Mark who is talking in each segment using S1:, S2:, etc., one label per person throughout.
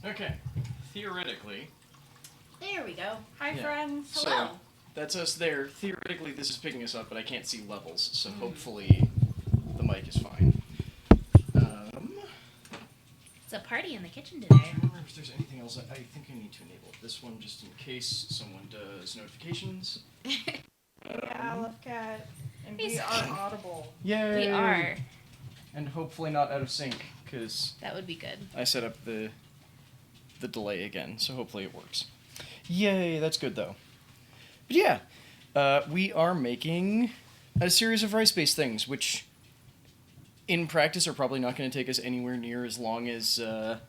S1: Okay. Theoretically.
S2: There we go.
S3: Hi, friends.
S1: So,
S2: Hello.
S1: that's us there. Theoretically, this is picking us up, but I can't see levels, so hopefully the mic is fine.
S2: It's a party in the kitchen
S1: I
S2: today.
S1: don't remember if there's anything else. I think I need to enable this one just in case someone does notifications.
S3: Yeah, I love cat. And we
S2: He's-
S3: are audible.
S1: Yay!
S2: We are.
S1: And hopefully not out of sync, because
S2: That would be good.
S1: I set up the delay again, so hopefully it works. Yay, that's good though. But yeah, we are making a series of rice-based things, which in practice are probably not going to take us anywhere near as long as the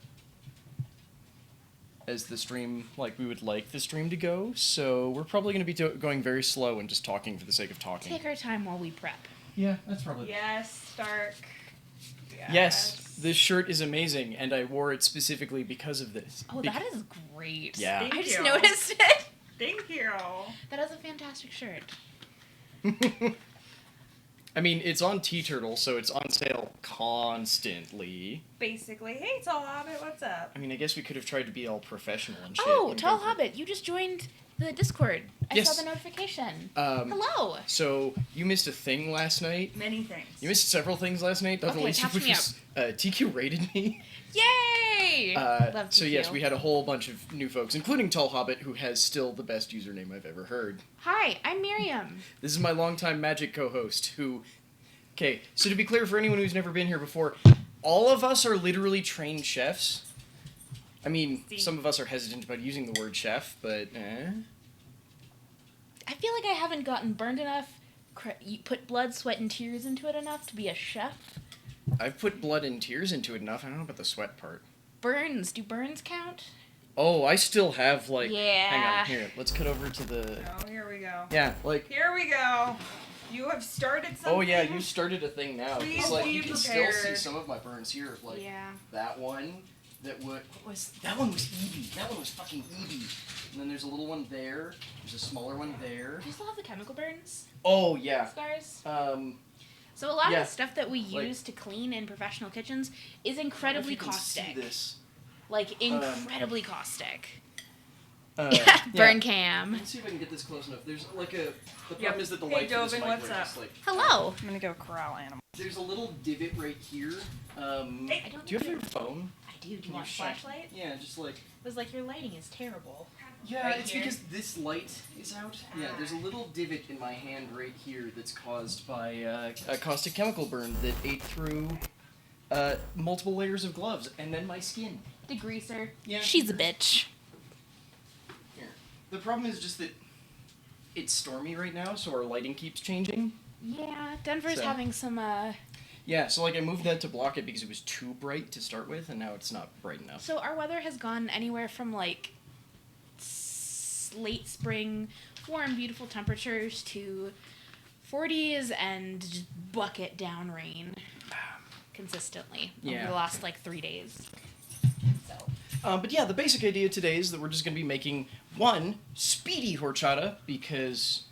S1: stream, like we would like the stream to go. So we're probably going to be going very slow and just talking for the sake of talking.
S2: Take our time while we prep.
S1: Yeah, that's probably.
S3: Yes, Stark.
S1: Yes, this shirt is amazing, and I wore it specifically because of this.
S2: Oh, that is great.
S1: Yeah.
S3: Thank
S2: I just
S3: you.
S2: noticed it.
S3: Thank you.
S2: That is a fantastic shirt.
S1: I mean, it's on T-Turtle, so it's on sale constantly.
S3: Basically, hey, Tall Hobbit, what's up?
S1: I mean, I guess we could have tried to be all professional and shit.
S2: Oh,
S1: and
S2: Tall
S1: go for-
S2: Hobbit, you just joined the Discord. I
S1: Yes.
S2: saw the notification.
S1: Hello.
S2: Hello.
S1: So, you missed a thing last night.
S3: Many things.
S1: You missed several things last night. Not the
S2: Okay,
S1: least of
S2: catch
S1: which
S2: me
S1: was TQ rated me.
S2: Yay! Love
S1: So
S2: TQ.
S1: yes, we had a whole bunch of new folks, including Tall Hobbit, who has still the best username I've ever heard.
S2: Hi, I'm Miriam.
S1: This is my longtime Magic co-host, who... Okay, so to be clear for anyone who's never been here before, all of us are literally trained chefs. I mean,
S3: See.
S1: some of us are hesitant about using the word chef, but
S2: I feel like I haven't gotten burned enough, you put blood, sweat, and tears into it enough to be a chef.
S1: I've put blood and tears into it enough. I don't know about the sweat part.
S2: Burns. Do burns count?
S1: Oh, I still have, like...
S2: Yeah.
S1: Hang on, here. Let's cut over to the...
S3: Oh, here we go.
S1: Yeah, like...
S3: Here we go. You have started something.
S1: Oh, yeah, you started a thing now.
S3: Please
S1: It's like,
S3: be
S1: you can still see
S3: prepared.
S1: some of my burns here. Like,
S2: Yeah.
S1: that one, that would... What was... That one was Eevee. That one was fucking Eevee. And then there's a little one there. There's a smaller one there.
S2: Do you still have the chemical burns?
S1: Oh, yeah.
S2: Scars?
S1: So
S2: a lot
S1: yeah.
S2: of the stuff that we
S1: Like-
S2: use to clean in professional kitchens is incredibly caustic.
S1: This.
S2: Like, incredibly caustic.
S1: Yeah.
S2: Burn cam.
S1: Let's see if I can get this close enough. There's like a... The problem
S3: Yep.
S1: is that the
S3: Hey,
S1: light for this
S3: Dovin,
S1: mic
S3: what's
S1: where
S3: up?
S1: it's like...
S2: Hello.
S3: I'm gonna go corral animal.
S1: There's a little divot right here.
S3: Hey.
S2: I don't
S1: Do you have
S2: think
S1: your phone?
S2: I do. Do
S1: Can
S2: you want a
S1: shine-
S2: flashlight?
S1: Yeah, just like...
S2: It was like, your lighting is terrible.
S1: Yeah,
S2: Right
S1: it's
S2: here?
S1: because this light is out. Yeah, there's a little divot in my hand right here that's caused by a caustic chemical burn that ate through multiple layers of gloves and then my skin.
S2: Degreaser.
S1: Yeah.
S2: She's a bitch.
S1: Here. The problem is just that it's stormy right now, so our lighting keeps changing.
S2: Yeah, Denver's
S1: So-
S2: having some,
S1: Yeah, so like I moved that to block it because it was too bright to start with, and now it's not bright enough.
S2: So our weather has gone anywhere from, like, late spring, warm, beautiful temperatures to 40s and just bucket down rain consistently over
S1: Yeah.
S2: the last, like, 3 days. So,
S1: But yeah, the basic idea today is that we're just going to be making one speedy horchata because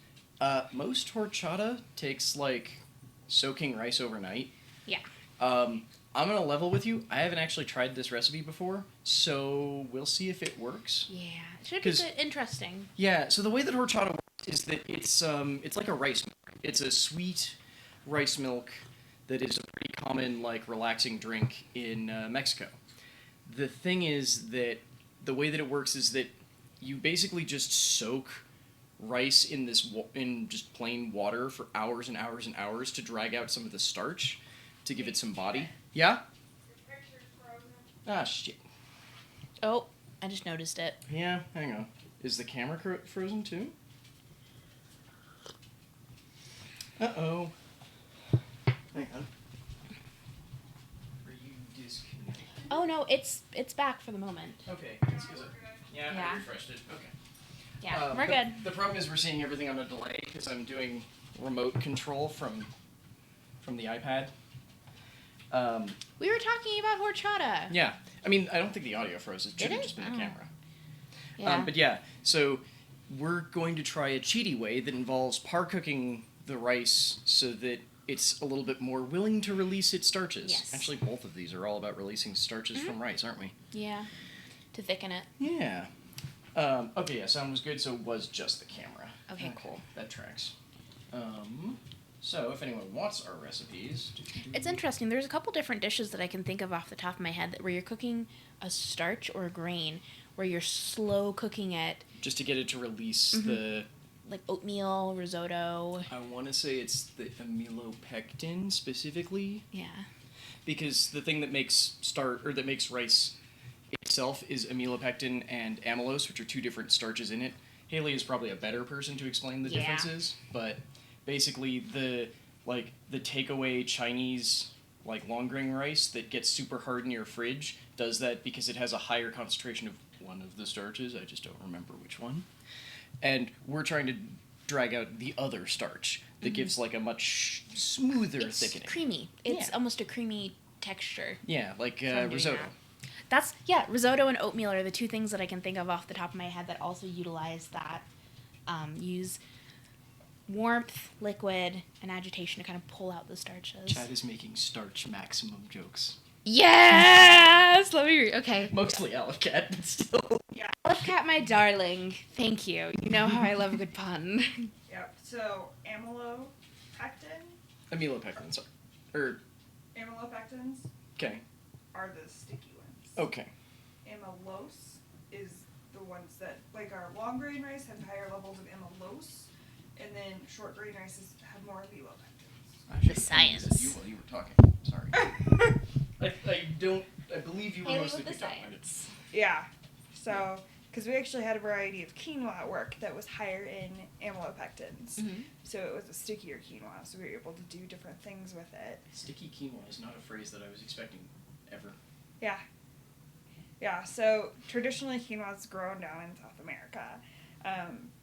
S1: most horchata takes like soaking rice overnight.
S2: yeah.
S1: I'm going to level with you. I haven't actually tried this recipe before, so we'll see if it works.
S2: Yeah. It should be
S1: 'Cause-
S2: good, interesting.
S1: Yeah, so the way that horchata works is that it's like a rice milk. It's a sweet rice milk that is a pretty common, like, relaxing drink in Mexico. The thing is that the way that it works is that you basically just soak rice in in just plain water for hours and hours and hours to drag out some of the starch to give it some body. Yeah? Ah, shit.
S2: Oh, I just noticed it.
S1: Yeah, hang on. Is the camera frozen too? Uh-oh. Hang on. Are you disconnected?
S2: Oh, no, it's back for the moment.
S1: Okay, it's because I
S2: Yeah.
S1: refreshed it. Okay.
S2: Yeah, we're
S1: but
S2: good.
S1: The problem is we're seeing everything on a delay because I'm doing remote control from the iPad.
S2: We were talking about horchata.
S1: Yeah. I mean, I don't think the audio froze. It should
S2: Did
S1: have
S2: it?
S1: just been the
S2: Oh.
S1: camera.
S2: Yeah.
S1: But yeah, so we're going to try a cheaty way that involves par cooking the rice so that it's a little bit more willing to release its starches.
S2: Yes.
S1: Actually, both of these are all about releasing starches from rice, aren't we?
S2: Yeah. to thicken it.
S1: Yeah. Okay, yeah, sound was good, so it was just the camera.
S2: Okay, cool.
S1: That tracks. So if anyone wants our recipes...
S2: It's interesting. There's a couple different dishes that I can think of off the top of my head where you're cooking a starch or a grain, where you're slow cooking it.
S1: Just to get it to release the...
S2: Like oatmeal, risotto.
S1: I want to say it's the amylopectin specifically.
S2: Yeah.
S1: Because the thing that makes that makes rice itself is amylopectin and amylose, which are two different starches in it. Haley is probably a better person to explain the differences, but basically the takeaway Chinese long grain rice that gets super hard in your fridge does that because it has a higher concentration of one of the starches. I just don't remember which one. And we're trying to drag out the other starch that gives a much smoother thickening.
S2: It's creamy. It's almost a creamy texture.
S1: Yeah, like risotto.
S2: Risotto and oatmeal are the two things that I can think of off the top of my head that also utilize that. Use warmth, liquid, and agitation to kind of pull out the starches.
S1: Chad is making starch maximum jokes.
S2: Yes! Let me read. Okay.
S1: Mostly Olive Cat, but still.
S3: Yeah.
S2: Olive Cat, my darling. Thank you. You know how I love a good pun.
S3: Yep. So amylopectin.
S1: Amylopectin, sorry.
S3: Amylopectins
S1: Okay.
S3: are the sticky ones.
S1: Okay.
S3: Amylose is the ones that, our long grain rice have higher levels of amylose, and then short grain rices have more amylopectins.
S2: The science.
S1: You while you were talking. Sorry. I believe you were
S2: Haley
S1: mostly
S2: with the
S1: talking about it.
S2: science.
S3: Yeah. So, because we actually had a variety of quinoa at work that was higher in amylopectins.
S2: Mm-hmm.
S3: So it was a stickier quinoa, so we were able to do different things with it.
S1: Sticky quinoa is not a phrase that I was expecting ever.
S3: Yeah. Yeah, so traditionally quinoa is grown down in South America,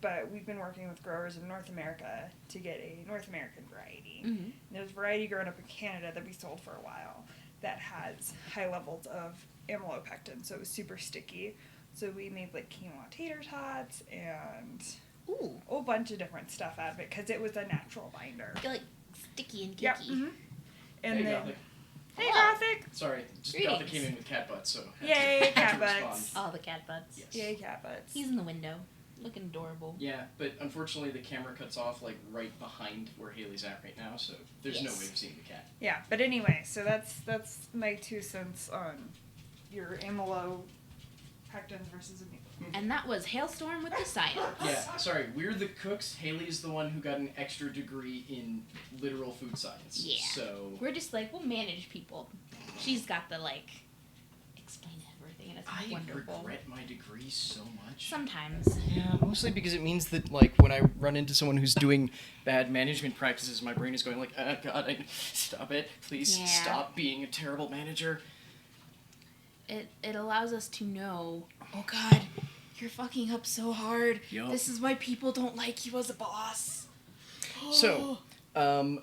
S3: but we've been working with growers in North America to get a North American variety.
S2: Mm-hmm.
S3: There's a variety grown up in Canada that we sold for a while that has high levels of amylopectin, so it was super sticky. So we made quinoa tater tots and
S2: Ooh.
S3: a whole bunch of different stuff out of it because it was a natural binder.
S2: You're sticky and geeky.
S3: Yep. Mm-hmm. And
S1: Hey,
S3: then,
S1: Gothic.
S3: hey,
S2: Hello.
S3: Gothic!
S1: Sorry, just
S2: Greetings.
S1: Gothic came in with cat butts, so...
S3: Yay,
S1: had
S3: cat
S1: to
S3: butts.
S1: respond.
S2: Oh, the cat butts.
S1: Yes.
S3: Yay, cat butts.
S2: He's in the window, looking adorable.
S1: Yeah, but unfortunately the camera cuts off right behind where Haley's at right now, so there's no
S2: Yes.
S1: way of seeing the cat.
S3: Yeah, but anyway, so that's my 2 cents on your amylopectins versus amylopectins.
S2: And that was Hailstorm with the science.
S1: Yeah, sorry, we're the cooks. Haley's the one who got an extra degree in literal food science.
S2: Yeah.
S1: So...
S2: We're just we'll manage people. She's got the explain everything, and it's wonderful.
S1: I regret my degree so much.
S2: Sometimes.
S1: Yeah, mostly because it means that, when I run into someone who's doing bad management practices, my brain is going God, stop it. Please
S2: Yeah.
S1: stop being a terrible manager.
S2: It allows us to know, oh God, you're fucking up so hard.
S1: Yup.
S2: This is why people don't like you as a boss.
S1: So,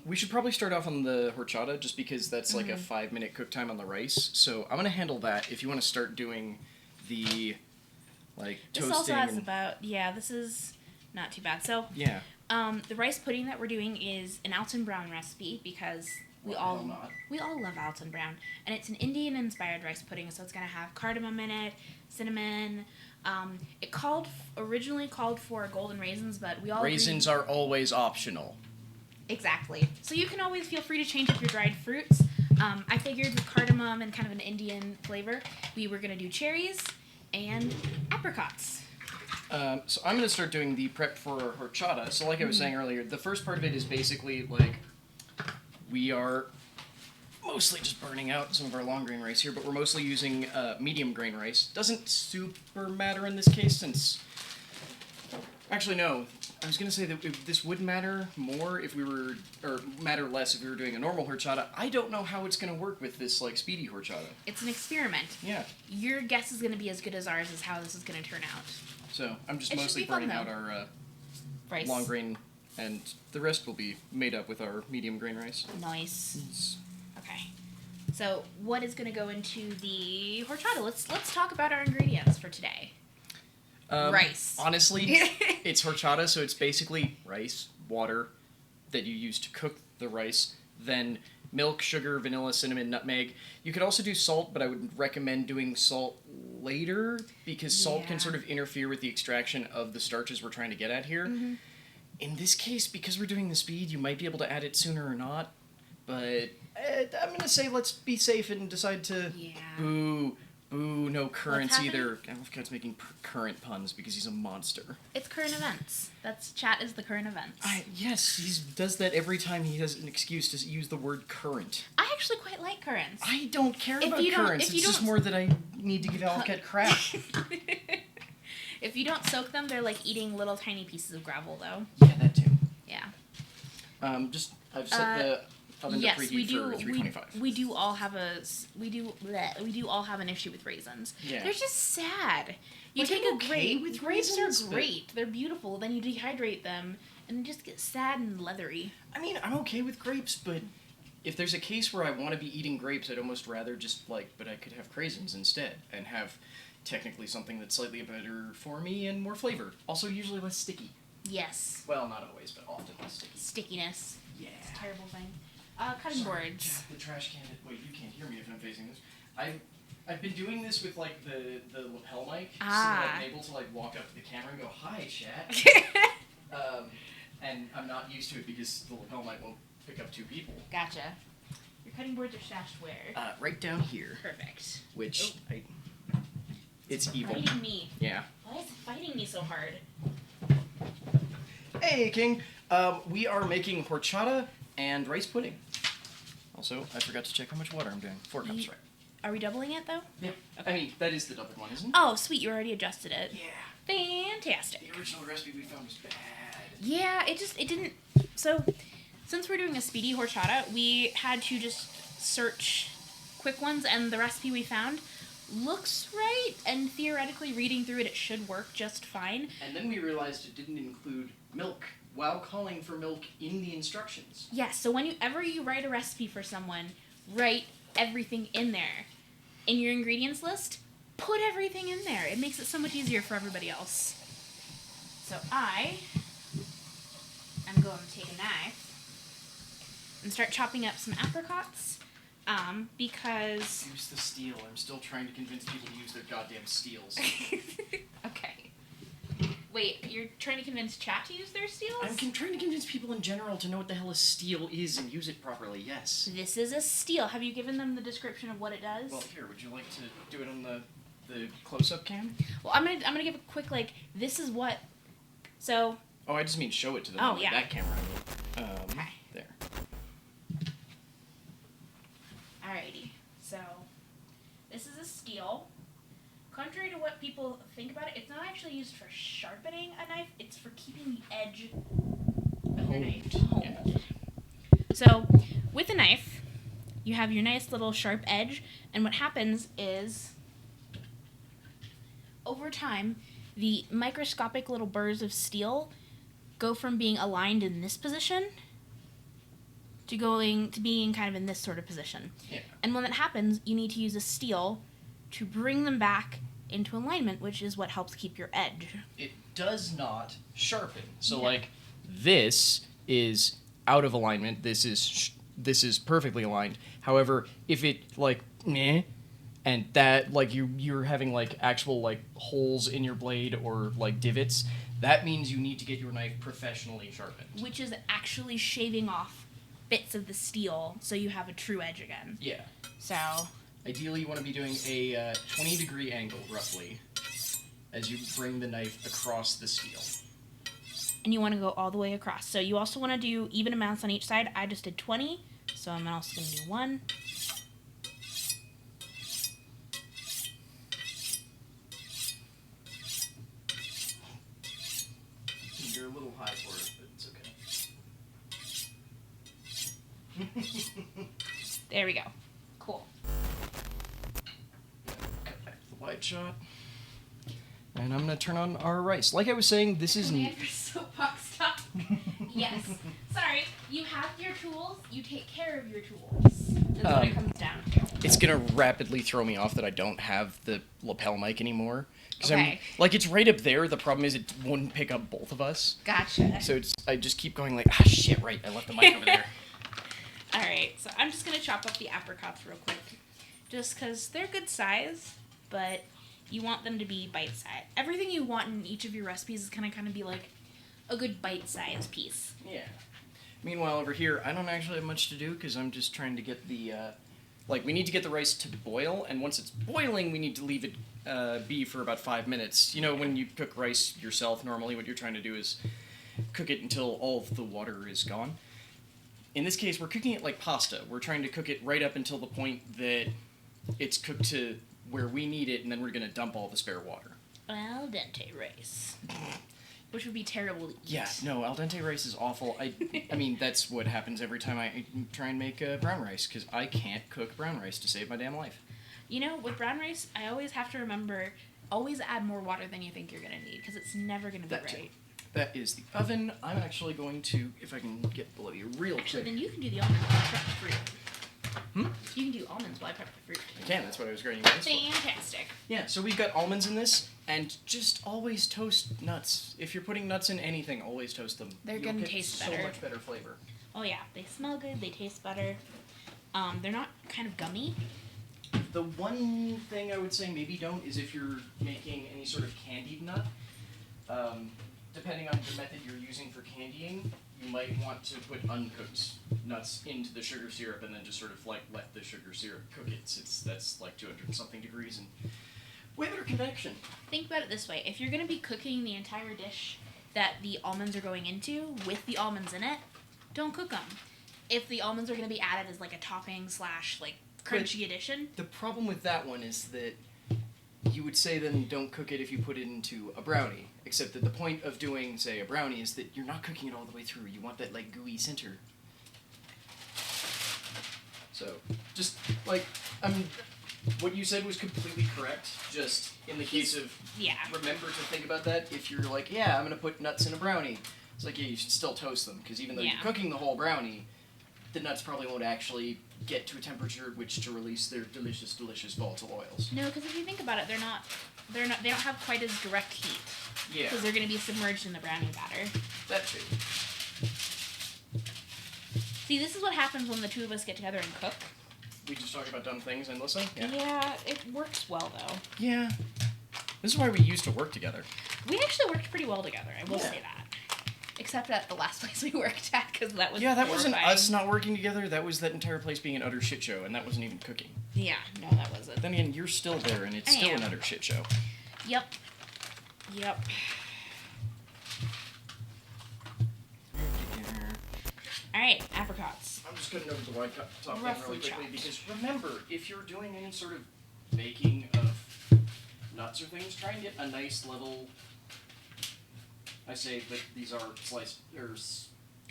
S1: we should probably start off on the horchata, just because that's a 5-minute cook time on the rice. So I'm going to handle that. If you want to start doing the, toasting...
S2: This also has this is not too bad. So,
S1: Yeah.
S2: the rice pudding that we're doing is an Alton Brown recipe because we
S1: Why the
S2: all
S1: hell not?
S2: love Alton Brown, and it's an Indian-inspired rice pudding. So it's gonna have cardamom in it, cinnamon. It originally called for golden raisins, but we all
S1: Raisins are always optional.
S2: Exactly. So you can always feel free to change up your dried fruits. I figured with cardamom and kind of an Indian flavor, we were gonna do cherries and apricots.
S1: So I'm going to start doing the prep for horchata. So like I was saying earlier, the first part of it is basically we are mostly just burning out some of our long grain rice here, but we're mostly using medium grain rice. Doesn't super matter in this case since... Actually, no. I was going to say that this would matter more if we were... or matter less if we were doing a normal horchata. I don't know how it's going to work with this, speedy horchata.
S2: It's an experiment.
S1: Yeah.
S2: Your guess is going to be as good as ours as how this is going to turn out.
S1: So I'm just
S2: It should
S1: mostly
S2: be fun,
S1: burning out
S2: though.
S1: our
S2: Rice.
S1: long grain, and the rest will be made up with our medium grain rice.
S2: Nice. Okay. So what is going to go into the horchata? Let's talk about our ingredients for today. Rice.
S1: Honestly, it's horchata, so it's basically rice, water that you use to cook the rice, then milk, sugar, vanilla, cinnamon, nutmeg. You could also do salt, but I would recommend doing salt later because salt can
S2: Yeah.
S1: sort of interfere with the extraction of the starches we're trying to get at here.
S2: Mm-hmm.
S1: In this case, because we're doing the speed, you might be able to add it sooner or not. But I'm going to say let's be safe and decide to...
S2: Yeah.
S1: Boo, no currents
S2: happening?
S1: either. Alfred's making current puns because he's a monster.
S2: It's current events. Chat is the current events.
S1: Yes, he does that every time he has an excuse to use the word current.
S2: I actually quite like currents.
S1: I don't care
S2: If
S1: about
S2: you don't-
S1: currents.
S2: if
S1: It's
S2: you
S1: just
S2: don't-
S1: more that I need to give Alcat crap.
S2: If you don't soak them, they're like eating little tiny pieces of gravel, though.
S1: Yeah, that too.
S2: Yeah.
S1: I've set the oven to
S2: Yes,
S1: preheat
S2: we do.
S1: for 325.
S2: We do all have we do all have an issue with raisins.
S1: Yeah.
S2: They're just sad. You
S1: Like,
S2: take
S1: I'm
S2: a
S1: okay
S2: grape.
S1: with
S2: Grapes
S1: raisins,
S2: are
S1: but-
S2: great. They're beautiful. Then you dehydrate them, and they just get sad and leathery.
S1: I mean, I'm okay with grapes, but if there's a case where I want to be eating grapes, I'd almost rather just but I could have craisins instead and have technically something that's slightly better for me and more flavor. Also, usually less sticky.
S2: Yes.
S1: Well, not always, but often less sticky.
S2: Stickiness.
S1: Yeah.
S2: It's a terrible thing. Cutting boards.
S1: The trash can. Wait, you can't hear me if I'm facing this. I've been doing this with like the lapel mic, so that I'm able to like walk up to the camera and go, "Hi, chat." And I'm not used to it because the lapel mic won't pick up two people.
S2: Gotcha. Your cutting boards are stashed where?
S1: Right down here,
S2: Perfect.
S1: which it's evil.
S2: Fighting me.
S1: Yeah.
S2: Why is it fighting me so hard?
S1: Hey, King. We are making horchata and rice pudding. Also, I forgot to check how much water I'm doing. 4 cups, right?
S2: Are we doubling it though?
S1: Yeah. I mean, that is the doubled one, isn't it?
S2: Oh, sweet. You already adjusted it.
S1: Yeah.
S2: Fantastic.
S1: The original recipe we found was bad.
S2: Yeah, it didn't. So, since we're doing a speedy horchata, we had to just search quick ones, and the recipe we found looks right, and theoretically reading through it, it should work just fine.
S1: And then we realized it didn't include milk while calling for milk in the instructions.
S2: Yes, so whenever you write a recipe for someone, write everything in there. In your ingredients list, put everything in there. It makes it so much easier for everybody else. So I am going to take a knife and start chopping up some apricots, because...
S1: Use the steel. I'm still trying to convince people to use their goddamn steels.
S2: Okay. Wait, you're trying to convince chat to use their steels?
S1: I'm trying to convince people in general to know what the hell a steel is and use it properly, yes.
S2: This is a steel. Have you given them the description of what it does?
S1: Well, here, would you like to do it on the close-up cam?
S2: Well, I'm gonna give a quick, this is what... So...
S1: Oh, I just mean show it to them
S2: Oh,
S1: on
S2: yeah.
S1: that camera.
S2: Okay.
S1: There.
S2: Alrighty, so this is a steel. Contrary to what people think about it, it's not actually used for sharpening a knife, it's for keeping the edge of your knife honed. So, with a knife, you have your nice little sharp edge, and what happens is, over time, the microscopic little burrs of steel go from being aligned in this position to being kind of in this sort of position.
S1: Yeah.
S2: And when that happens, you need to use a steel to bring them back into alignment, which is what helps keep your edge.
S1: It does not sharpen. So,
S2: Yeah.
S1: this is out of alignment. This is perfectly aligned. However, if it, meh, and that, you're having, actual, holes in your blade or, divots, that means you need to get your knife professionally sharpened.
S2: Which is actually shaving off bits of the steel so you have a true edge again.
S1: Yeah.
S2: So,
S1: Ideally, you want to be doing a 20-degree angle, roughly, as you bring the knife across the steel.
S2: and you want to go all the way across. So you also want to do even amounts on each side. I just did 20, so I'm also going to do 1.
S1: You're a little high for it, but it's okay.
S2: There we go. Cool.
S1: Cut back to the wide shot. And I'm going to turn on our rice. Like I was saying, this is...
S2: Can we have your soapbox stop? Yes. Sorry, you have your tools, you take care of your tools. That's what it comes down to.
S1: It's going to rapidly throw me off that I don't have the lapel mic anymore. 'Cause
S2: Okay.
S1: it's right up there. The problem is it wouldn't pick up both of us.
S2: Gotcha.
S1: So I just keep going shit, right, I left the mic over there.
S2: Alright, so I'm just going to chop up the apricots real quick. Just because they're good size, but you want them to be bite-sized. Everything you want in each of your recipes is kind of be like a good bite-sized piece.
S1: Yeah. Meanwhile, over here, I don't actually have much to do because I'm just trying to get the, we need to get the rice to boil, and once it's boiling, we need to leave it be for about 5 minutes. You know, when you cook rice yourself, normally what you're trying to do is cook it until all of the water is gone. In this case, we're cooking it like pasta. We're trying to cook it right up until the point that it's cooked to where we need it, and then we're going to dump all the spare water.
S2: Al dente rice. Which would be terrible to eat.
S1: Yeah, no, al dente rice is awful. I mean, that's what happens every time I try and make brown rice, because I can't cook brown rice to save my damn life.
S2: You know, with brown rice, I always have to remember, always add more water than you think you're going to need, because it's never going to be
S1: That
S2: right.
S1: That is the oven. I'm actually going to, if I can get below you real
S2: Actually,
S1: quick.
S2: then you can do the almonds while I prep the fruit.
S1: Hmm?
S2: You can do almonds while I prep the fruit.
S1: I can, that's what I was grating rice for.
S2: Fantastic.
S1: Yeah, so we've got almonds in this, and just always toast nuts. If you're putting nuts in anything, always toast them.
S2: They're
S1: You'll
S2: gonna
S1: get
S2: taste
S1: so
S2: better.
S1: much better flavor.
S2: Oh yeah, they smell good, they taste better. They're not kind of gummy.
S1: The one thing I would say maybe don't is if you're making any sort of candied nut. Depending on the method you're using for candying, you might want to put uncooked nuts into the sugar syrup and then just sort of like let the sugar syrup cook it. That's like 200 and something degrees and way better convection.
S2: Think about it this way. If you're going to be cooking the entire dish that the almonds are going into with the almonds in it, don't cook them. If the almonds are going to be added as like a topping / like crunchy addition.
S1: The problem with that one is that you would say then don't cook it if you put it into a brownie. Except that the point of doing, say, a brownie is that you're not cooking it all the way through. You want that, like, gooey center. So, just, like, what you said was completely correct. Just, in the case of,
S2: Yeah.
S1: remember to think about that. If you're like, yeah, I'm going to put nuts in a brownie. It's like, yeah, you should still toast them. Because even though
S2: Yeah.
S1: you're cooking the whole brownie, the nuts probably won't actually get to a temperature at which to release their delicious, delicious volatile oils.
S2: No, because if you think about it, they don't have quite as direct heat.
S1: Yeah,
S2: Because they're going to be submerged in the brownie batter.
S1: that too.
S2: See, this is what happens when the two of us get together and cook.
S1: We just talk about dumb things and listen?
S2: Yeah, it works well, though.
S1: Yeah. This is why we used to work together.
S2: We actually worked pretty well together, I will
S1: Yeah.
S2: say that. Except at the last place we worked at, because that was
S1: Yeah, that wasn't
S2: horrifying.
S1: us not working together. That was that entire place being an utter shit show, and that wasn't even cooking.
S2: Yeah, no, that wasn't.
S1: Then again, you're still there, and it's
S2: I
S1: still
S2: am.
S1: an utter shit show.
S2: Yep. Alright, apricots.
S1: I'm just cutting over the wide top pan
S2: Roughly
S1: really quickly
S2: chopped.
S1: because remember, if you're doing any sort of baking of nuts or things, try and get a nice level. I say that these are sliced or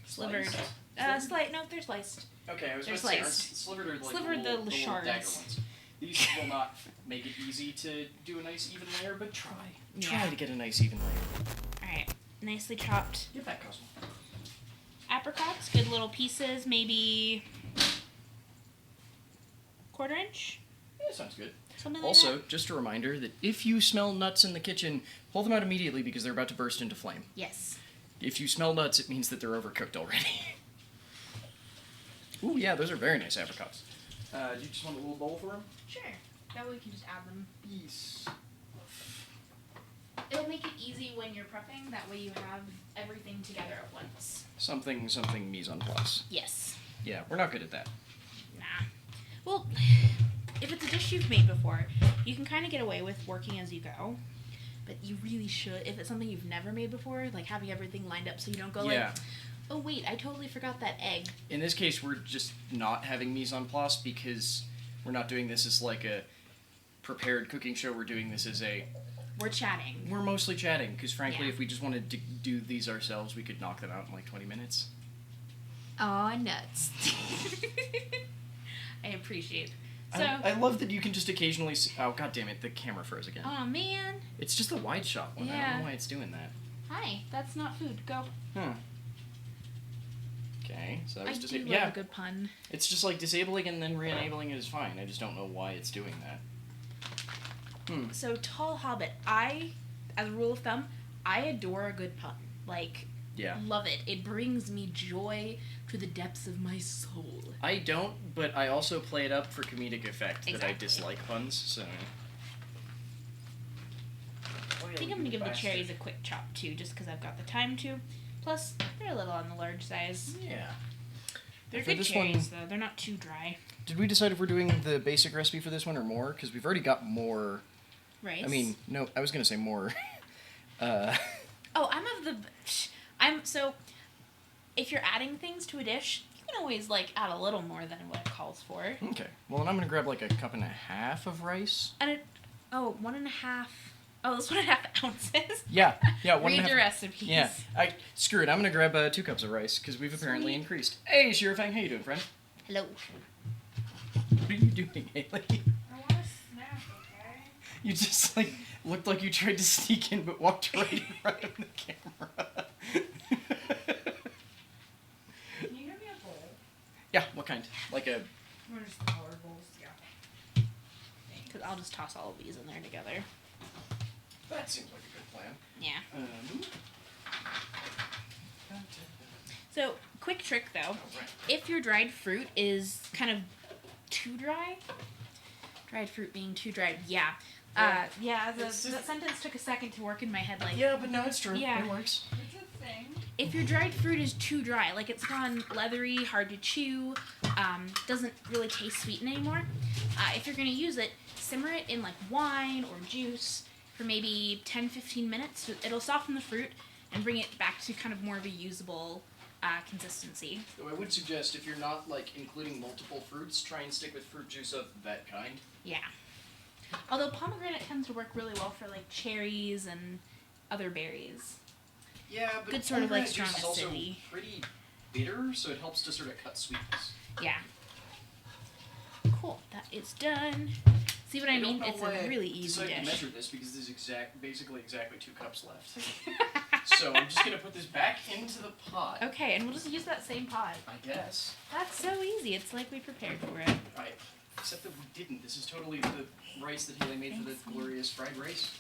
S2: Slivered.
S1: sliced?
S2: No, they're sliced.
S1: Okay, I was
S2: They're
S1: about to say, aren't
S2: sliced.
S1: slivered or like
S2: Slivered
S1: the
S2: the
S1: little
S2: shards.
S1: dagger ones. These will not make it easy to do a nice even layer, but try. Try
S2: Yeah.
S1: to get a nice even layer.
S2: Alright, nicely chopped
S1: Get that, cousin.
S2: apricots, good little pieces, maybe 1/4 inch,
S1: Yeah, sounds good.
S2: something like
S1: Also,
S2: that.
S1: just a reminder that if you smell nuts in the kitchen, pull them out immediately because they're about to burst into flame.
S2: Yes.
S1: If you smell nuts, it means that they're overcooked already. Ooh, yeah, those are very nice apricots. Do you just want a little bowl for them?
S2: Sure. That way we can just add them.
S1: Yes.
S2: It'll make it easy when you're prepping. That way you have everything together at once.
S1: Something mise en place.
S2: Yes.
S1: Yeah, we're not good at that.
S2: Nah. Well, if it's a dish you've made before, you can kind of get away with working as you go. But you really should, if it's something you've never made before, like having everything lined up so you don't go
S1: Yeah.
S2: like, oh wait, I totally forgot that egg.
S1: In this case, we're just not having mise en place because we're not doing this as like a prepared cooking show. We're doing this as
S2: We're chatting.
S1: we're mostly chatting because frankly,
S2: Yeah.
S1: if we just wanted to do these ourselves, we could knock them out in like 20 minutes.
S2: Aw, nuts. I appreciate. So,
S1: I love that you can just occasionally oh, god damn it, the camera froze again.
S2: oh man.
S1: It's just the wide shot one. I don't
S2: Yeah.
S1: know why it's doing that.
S2: Hi, that's not food. Go.
S1: Okay, so that
S2: I
S1: was
S2: do
S1: disabling.
S2: love
S1: Yeah,
S2: a good pun.
S1: it's just like disabling and then re-enabling is fine. I just don't know why it's doing that.
S2: So, Tall Hobbit, as a rule of thumb, I adore a good pun. Like,
S1: Yeah.
S2: love it. It brings me joy. to the depths of my soul.
S1: I don't, but I also play it up for comedic effect that I
S2: Exactly.
S1: dislike puns, so...
S2: I think I'm gonna give the cherries a quick chop too, just because I've got the time to. Plus, they're a little on the large size.
S1: Yeah.
S2: They're
S1: For
S2: good
S1: this
S2: cherries,
S1: one-
S2: though. They're not too dry.
S1: Did we decide if we're doing the basic recipe for this one or more? Because we've already got more...
S2: Rice.
S1: I mean, no, I was going to say more.
S2: Oh, so, if you're adding things to a dish, you can always, like, add a little more than what it calls for.
S1: Okay. Well, then I'm going to grab like a cup and a half of rice.
S2: And one and a half. Oh, that's 1.5 ounces.
S1: Yeah, one
S2: Read
S1: and a
S2: your
S1: half.
S2: recipes.
S1: Yeah, screw it. I'm gonna grab 2 cups of rice because we've apparently
S2: Sweet.
S1: increased. Hey, Shirafang, how you doing, friend?
S2: Hello.
S1: What are you doing, Haley?
S3: I want a snack, okay?
S1: You just like looked like you tried to sneak in, but walked right in front of the camera.
S3: Can you give me a bowl?
S1: Yeah, what kind? Like a.
S3: Or just the colored bowls? Yeah.
S2: Because I'll just toss all of these in there together.
S1: That seems like a good plan.
S2: Yeah. So, quick trick though.
S1: Right.
S2: If your dried fruit is kind of too dry, dried fruit being too dry, yeah. That sentence took a second to work in my head. Like,
S1: Yeah, but no, it's true.
S2: Yeah.
S1: It works.
S3: It's a thing.
S2: if your dried fruit is too dry, like it's gone leathery, hard to chew, doesn't really taste sweet anymore, if you're gonna use it, simmer it in like wine or juice for maybe 10-15 minutes. It'll soften the fruit and bring it back to kind of more of a usable consistency.
S1: Though I would suggest if you're not like including multiple fruits, try and stick with fruit juice of that kind.
S2: Yeah. Although pomegranate tends to work really well for like cherries and other berries.
S1: Yeah, but
S2: Good sort of, like,
S1: pomegranate juice
S2: strong
S1: is also
S2: acidity.
S1: pretty bitter, so it helps to sort of cut sweetness.
S2: Yeah. Cool. That is done. See what I
S1: don't
S2: mean?
S1: know
S2: It's
S1: why
S2: a
S1: I
S2: really easy
S1: decided to
S2: dish.
S1: measure this because there's basically exactly 2 cups left. So I'm just gonna put this back into the pot.
S2: Okay, and we'll just use that same pot.
S1: I guess.
S2: That's so easy. It's like we prepared for it.
S1: Right. Except that we didn't. This is totally the rice that Haley made for the glorious fried rice.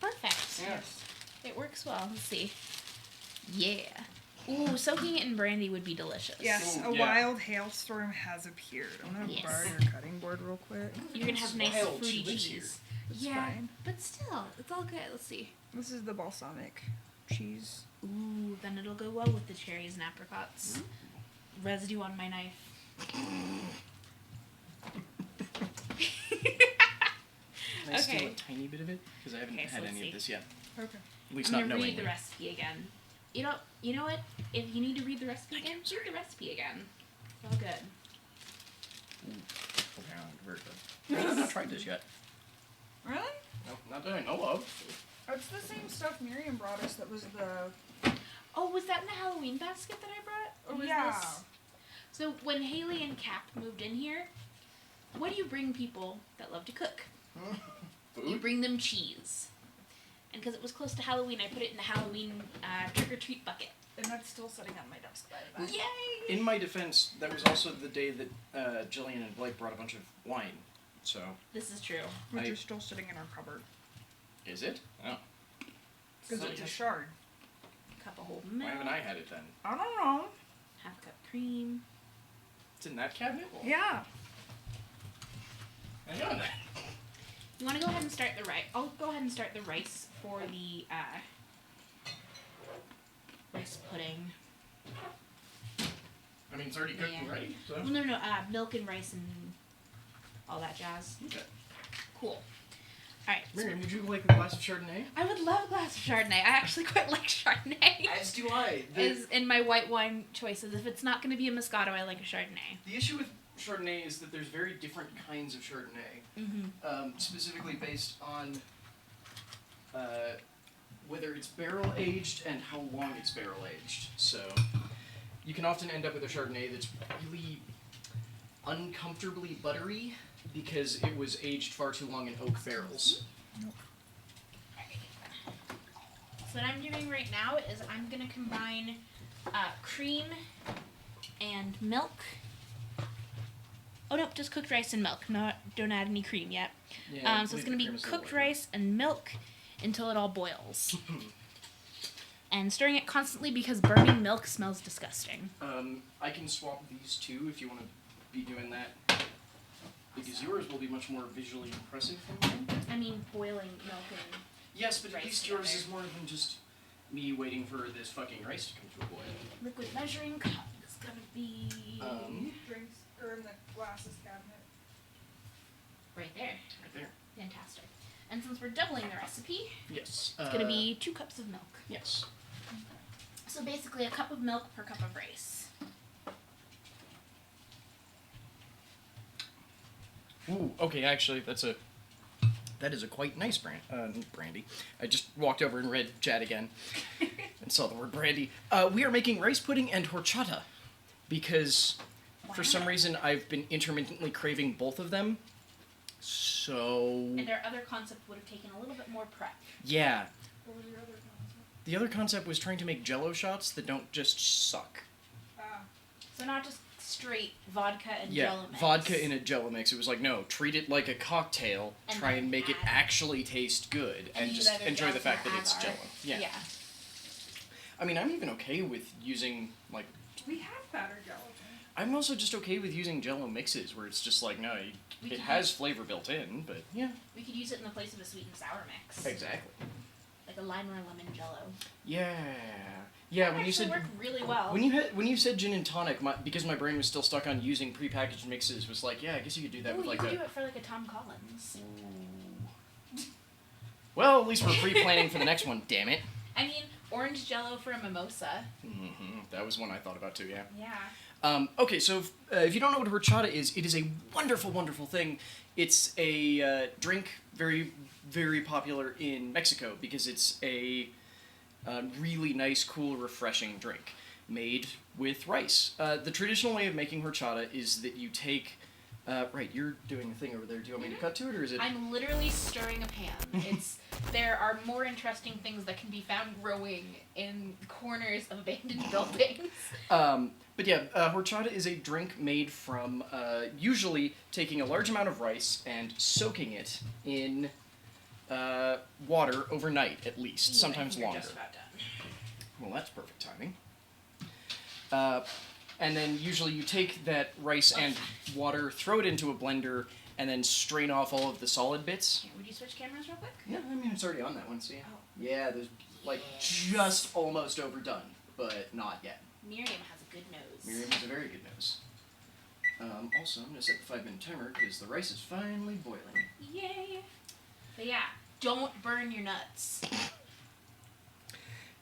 S2: Perfect.
S1: Yes.
S2: It works well. Let's see. Yeah. Ooh, soaking it in brandy would be delicious.
S3: Yes,
S1: Ooh,
S3: a
S1: yeah.
S3: wild hailstorm has appeared. I'm gonna
S2: Yes.
S3: borrow your cutting board real quick.
S2: You're gonna have nice
S1: Wild,
S2: fruity
S1: she lives
S2: cheese.
S3: It's
S2: Yeah,
S3: fine.
S2: but still, it's all good. Let's see.
S3: This is the balsamic cheese.
S2: Ooh, then it'll go well with the cherries and apricots. Residue on my knife.
S1: Can I steal
S2: Okay.
S1: a tiny bit of it? Because I haven't
S2: Okay, so
S1: had
S2: let's
S1: any
S2: see.
S1: of this yet.
S3: Okay.
S1: At least
S2: I'm
S1: not
S2: gonna
S1: knowingly.
S2: read the recipe again. You know what? If you need to read the recipe again, read the recipe again. It's all good.
S1: Okay, very good. I haven't tried this yet.
S3: Really?
S1: No, not that I know of.
S3: It's the same stuff Miriam brought us that was the...
S2: Oh, was that in the Halloween basket that I brought? Or was
S3: Yeah.
S2: this... So when Haley and Cap moved in here, what do you bring people that love to cook? You
S1: Food?
S2: bring them cheese. And because it was close to Halloween, I put it in the Halloween trick-or-treat bucket.
S3: And that's still sitting on my desk, by the way.
S2: Yay!
S1: In my defense, that was also the day that Jillian and Blake brought a bunch of wine. So,
S2: This is true.
S3: Which
S1: I-
S3: is still sitting in our cupboard.
S1: is it? Oh.
S3: Because
S2: So
S3: it's a
S2: just
S3: shard.
S2: Cup of whole
S1: Why
S2: milk,
S1: haven't I had it then?
S3: I don't know.
S2: half cup cream.
S1: It's in that cabinet? Well,
S3: Yeah.
S1: hang on.
S2: You want to go ahead and start the rice? I'll go ahead and start the rice for the rice pudding.
S1: I mean, it's already cooked and
S2: Yeah.
S1: ready, so.
S2: Well, no, milk and rice and all that jazz.
S1: Okay.
S2: Cool. All right. so
S1: Miriam, would you like a glass of Chardonnay?
S2: I would love a glass of Chardonnay. I actually quite like Chardonnay.
S1: As do I.
S2: Is in my white wine choices. If it's not going to be a Moscato, I like a Chardonnay.
S1: The issue with Chardonnay is that there's very different kinds of Chardonnay,
S2: Mm-hmm.
S1: specifically based on whether it's barrel aged and how long it's barrel aged. So you can often end up with a Chardonnay that's really uncomfortably buttery because it was aged far too long in oak barrels.
S2: So what I'm doing right now is I'm going to combine cream and milk. Oh, no, just cooked rice and milk. Don't add any cream yet.
S1: Yeah,
S2: So it's going to be cooked rice and milk until it all boils. And stirring it constantly because burning milk smells disgusting.
S1: I can swap these two if you want to be doing that. Because yours will be much more visually impressive than mine.
S2: I mean, boiling milk and
S1: Yes, but at
S2: rice
S1: least yours
S2: together.
S1: is more than just me waiting for this fucking rice to come to a boil.
S2: Liquid measuring cup is gonna be
S3: Drinks or in the glasses cabinet.
S2: right there.
S1: Right there.
S2: Fantastic. And since we're doubling the recipe,
S1: Yes.
S2: it's gonna be 2 cups of milk.
S1: Yes.
S2: So basically a cup of milk per cup of rice.
S1: Ooh, okay, actually, that is a quite nice brandy. I just walked over and read chat again and saw the word brandy. We are making rice pudding and horchata because for some reason I've been intermittently craving both of them. So
S2: And our other concept would have taken a little bit more prep.
S1: yeah,
S3: What was your other concept?
S1: the other concept was trying to make Jello shots that don't just suck.
S2: So not just straight vodka and
S1: Yeah,
S2: Jello mix.
S1: vodka in a Jello mix. It was like, no, treat it like a cocktail.
S2: And
S1: Try
S2: then
S1: and make it
S2: add-
S1: actually taste good, and
S2: use
S1: just
S2: either
S1: enjoy the
S2: Jello
S1: fact
S2: or
S1: that it's
S2: agar.
S1: Jello. Yeah. I mean, I'm even okay with using like.
S3: We have powdered gelatin.
S1: I'm also just okay with using Jello mixes where it's just like, no,
S2: We
S1: it
S2: can
S1: has flavor built in, but yeah.
S2: We could use it in the place of a sweet and sour mix.
S1: Exactly.
S2: Like a lime or lemon Jello.
S1: Yeah. Yeah.
S2: That
S1: When you
S2: actually
S1: said
S2: worked really well.
S1: when you said gin and tonic, because my brain was still stuck on using prepackaged mixes, was like, yeah, I guess you could do that
S2: Ooh,
S1: with
S2: you
S1: like
S2: could
S1: a.
S2: do it for like a Tom Collins.
S1: Well, at least we're pre-planning for the next one. Damn it.
S2: I mean, orange Jello for a mimosa.
S1: That was one I thought about too. Yeah.
S2: Yeah.
S1: Okay, so if you don't know what horchata is, it is a wonderful, wonderful thing. It's a drink very, very popular in Mexico because it's a really nice, cool, refreshing drink made with rice. The traditional way of making horchata is that you take... right, you're doing a thing over there. Do you want me to cut to it, or is it...
S2: I'm literally stirring a pan. There are more interesting things that can be found growing in corners of abandoned buildings.
S1: But yeah, horchata is a drink made from usually taking a large amount of rice and soaking it in water overnight, at least,
S2: Ooh, I
S1: sometimes
S2: think you're
S1: longer.
S2: just about done.
S1: Well, that's perfect timing. And then usually you take that rice and water, throw it into a blender, and then strain off all of the solid bits.
S2: Here, would you switch cameras real quick?
S1: Yeah, I mean, it's already on that one, see?
S2: Oh.
S1: Yeah, there's, like, just almost overdone, but not yet.
S2: Miriam has a good nose.
S1: Miriam has a very good nose. Also, I'm going to set the 5-minute timer because the rice is finally boiling.
S2: Yay! But yeah, don't burn your nuts.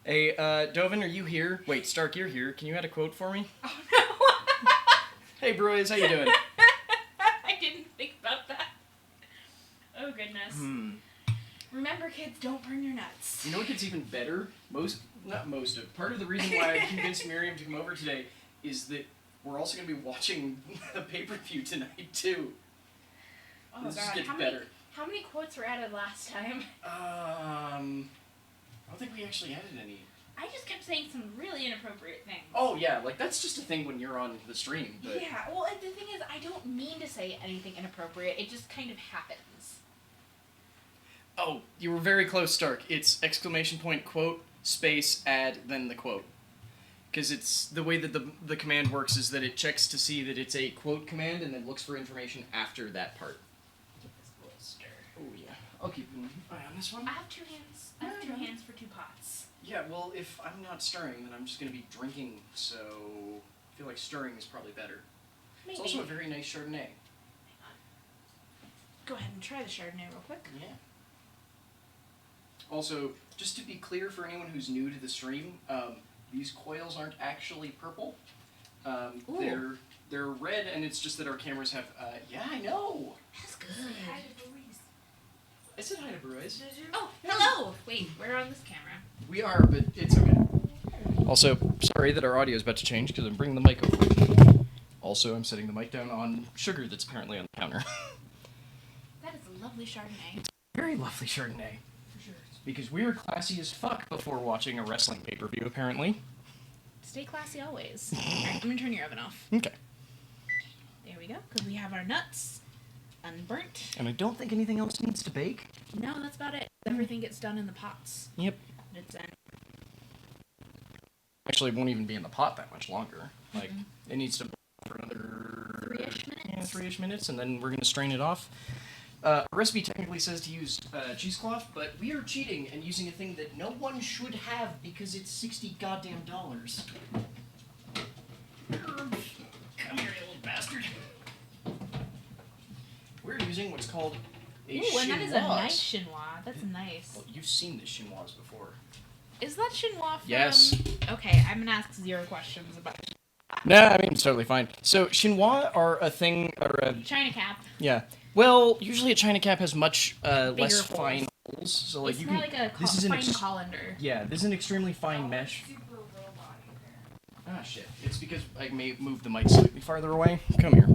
S1: Hey, Dovin, are you here? Wait, Stark, you're here. Can you add a quote for me?
S2: Oh no!
S1: Hey, Bruce, how you doing?
S2: I didn't think about that. Oh goodness. Remember, kids, don't burn your nuts.
S1: You know what gets even better? Part of the reason why I convinced Miriam to come over today is that we're also going to be watching the pay-per-view tonight, too.
S2: Oh
S1: This just
S2: god,
S1: gets
S2: how
S1: better.
S2: many quotes were added last time?
S1: I don't think we actually added any.
S2: I just kept saying some really inappropriate things.
S1: Oh, yeah, like, that's just a thing when you're on the stream, but...
S2: Yeah, well, and the thing is, I don't mean to say anything inappropriate. It just kind of happens.
S1: Oh, you were very close, Stark. It's exclamation point, quote, space, add, then the quote. Because it's the way that the command works is that it checks to see that it's a quote command and then looks for information after that part.
S2: Get this little stir.
S1: Oh, yeah. I'll keep an eye on this one.
S2: I have 2 hands. I have 2 hands for 2 pots.
S1: Yeah, well, if I'm not stirring, then I'm just going to be drinking, so I feel like stirring is probably better.
S2: Maybe.
S1: It's also a very nice Chardonnay.
S2: Hang on. Go ahead and try the Chardonnay real quick.
S1: Yeah. Also, just to be clear for anyone who's new to the stream, these coils aren't actually purple.
S2: Ooh.
S1: They're red, and it's just that our cameras have. Yeah, I know.
S2: That's good.
S1: I said hi to Bruce.
S3: Did you?
S2: Oh, hello! Wait, we're on this camera.
S1: We are, but it's okay. Also, sorry that our audio is about to change because I'm bringing the mic over. Also, I'm setting the mic down on sugar that's apparently on the counter.
S2: That is a lovely Chardonnay.
S1: Very lovely Chardonnay.
S3: For sure.
S1: Because we are classy as fuck before watching a wrestling pay-per-view, apparently.
S2: Stay classy always. Alright, I'm gonna turn your oven off.
S1: Okay.
S2: There we go, because we have our nuts unburnt.
S1: And I don't think anything else needs to bake.
S2: No, that's about it. Everything gets done in the pots.
S1: Yep.
S2: It's in.
S1: Actually, it won't even be in the pot that much longer. Like, it needs to boil for another
S2: 3-ish minutes.
S1: Yeah, 3-ish minutes, and then we're gonna strain it off. Our recipe technically says to use cheesecloth, but we are cheating and using a thing that no one should have because it's $60 goddamn dollars. Come here, you little bastard. We're using what's called a
S2: Ooh, and that is a
S1: chinoise.
S2: nice chinois. That's nice.
S1: Well, you've seen the chinoise before.
S2: Is that chinois from...
S1: Yes.
S2: Okay, I'm gonna ask 0 questions about
S1: Nah, I mean, it's totally fine. So, chinois are a thing, or a...
S2: China cap.
S1: Yeah. Well, usually a china cap has much less
S2: holes.
S1: fine holes. So, like,
S2: It's
S1: you
S2: more
S1: can...
S2: like a
S1: this is an
S2: fine colander.
S1: Yeah, this is an extremely fine mesh.
S3: Super robot in there.
S1: Ah, shit. It's because I may move the mic slightly farther away. Come here.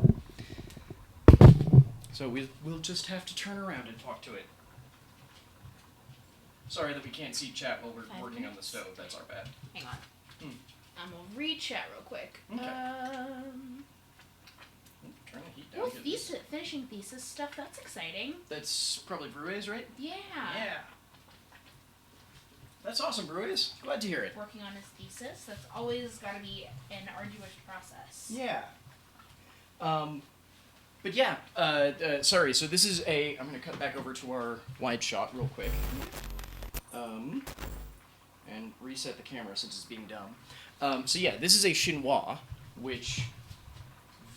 S1: So we'll just have to turn around and talk to it. Sorry that we can't see chat while we're
S2: 5
S1: working on the
S2: minutes?
S1: stove. That's our bad.
S2: Hang on.
S1: Hmm.
S2: I'm gonna read chat real quick.
S1: Okay. Turn the heat down.
S2: Well,
S1: Get
S2: finishing thesis stuff, that's exciting.
S1: That's probably Brues, right?
S2: Yeah.
S1: Yeah. That's awesome, Brues. Glad to hear it.
S2: Working on his thesis, that's always gotta be an arduous process.
S1: Yeah. But yeah, sorry, so this is I'm gonna cut back over to our wide shot real quick. And reset the camera since it's being dumb. So yeah, this is a chinois, which,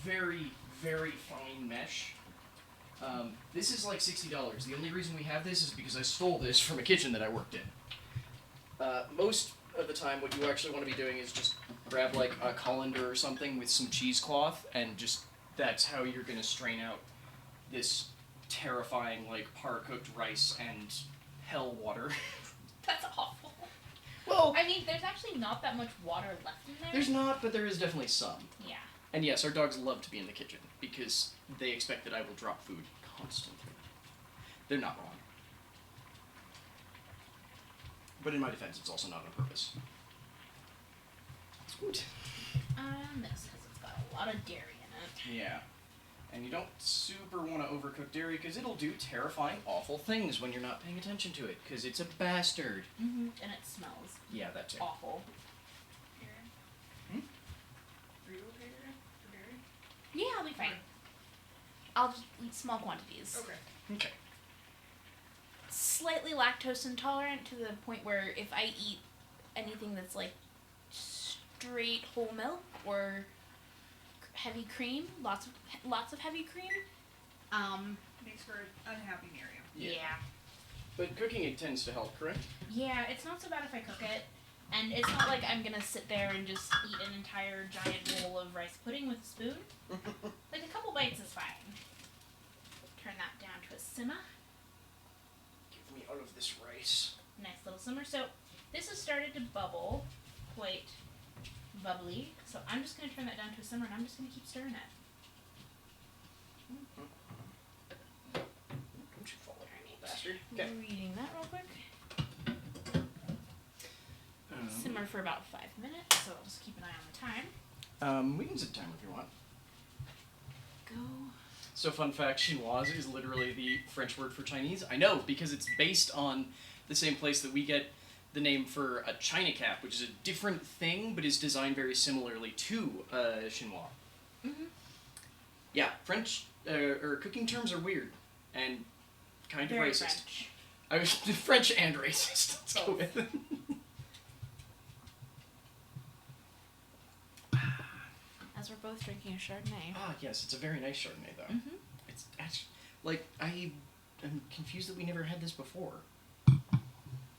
S1: very, very fine mesh. This is like $60. The only reason we have this is because I stole this from a kitchen that I worked in. Most of the time, what you actually want to be doing is just grab like a colander or something with some cheesecloth, and just that's how you're gonna strain out this terrifying like par-cooked rice and hell water.
S2: That's awful.
S1: Well,
S2: I mean, there's actually not that much water left in there.
S1: there's not, but there is definitely some.
S2: Yeah.
S1: And yes, our dogs love to be in the kitchen because they expect that I will drop food constantly. They're not wrong. But in my defense, it's also not on purpose. It's good.
S2: This, because it's got a lot of dairy in it.
S1: Yeah. And you don't super want to overcook dairy because it'll do terrifying, awful things when you're not paying attention to it because it's a bastard.
S2: Mm-hmm. And it smells
S1: Yeah, that too.
S2: awful.
S1: Hmm?
S3: Are you okay there? For dairy?
S2: Yeah, I'll be fine. I'll just eat small quantities.
S3: Okay.
S1: Okay.
S2: Slightly lactose intolerant to the point where if I eat anything that's like straight whole milk or heavy cream, lots of heavy cream,
S3: Makes for an unhappy Miriam.
S2: yeah.
S1: But cooking it tends to help, correct?
S2: Yeah, it's not so bad if I cook it. And it's not like I'm gonna sit there and just eat an entire giant bowl of rice pudding with a spoon. Like a couple bites is fine. Turn that down to a simmer.
S1: Give me all of this rice.
S2: Nice little simmer. So this has started to bubble quite bubbly. So I'm just gonna turn that down to a simmer and I'm just gonna keep stirring it.
S1: Don't you fall over, you little bastard. Okay.
S2: Reading that real quick. Simmer for about 5 minutes, so I'll just keep an eye on the time.
S1: We can set the timer if you want.
S2: Go.
S1: So fun fact, chinoise is literally the French word for Chinese. I know, because it's based on the same place that we get the name for a china cap, which is a different thing, but is designed very similarly to chinois.
S2: Mm-hmm.
S1: Yeah, French, or cooking terms are weird, and kind of
S2: Very
S1: racist.
S2: French.
S1: I was French and racist. Let's go with it.
S2: As we're both drinking a Chardonnay.
S1: Ah, yes, it's a very nice Chardonnay, though.
S2: Mm-hmm.
S1: It's actually, like, I'm confused that we never had this before.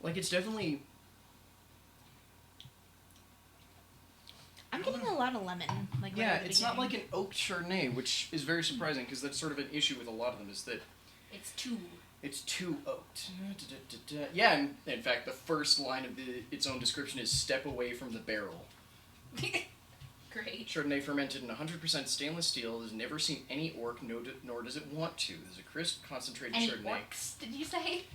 S1: Like, it's definitely...
S2: I'm getting a lot of lemon. Like
S1: Yeah,
S2: right at the
S1: it's not like
S2: beginning.
S1: an oak Chardonnay, which is very surprising, because that's sort of an issue with a lot of them, is that
S2: It's too.
S1: it's too oaked. Yeah, and in fact, the first line of its own description is step away from the barrel.
S2: Great.
S1: Chardonnay fermented in 100% stainless steel has never seen any orc, nor does it want to. This is a crisp, concentrated
S2: Any
S1: Chardonnay.
S2: orcs, did you say?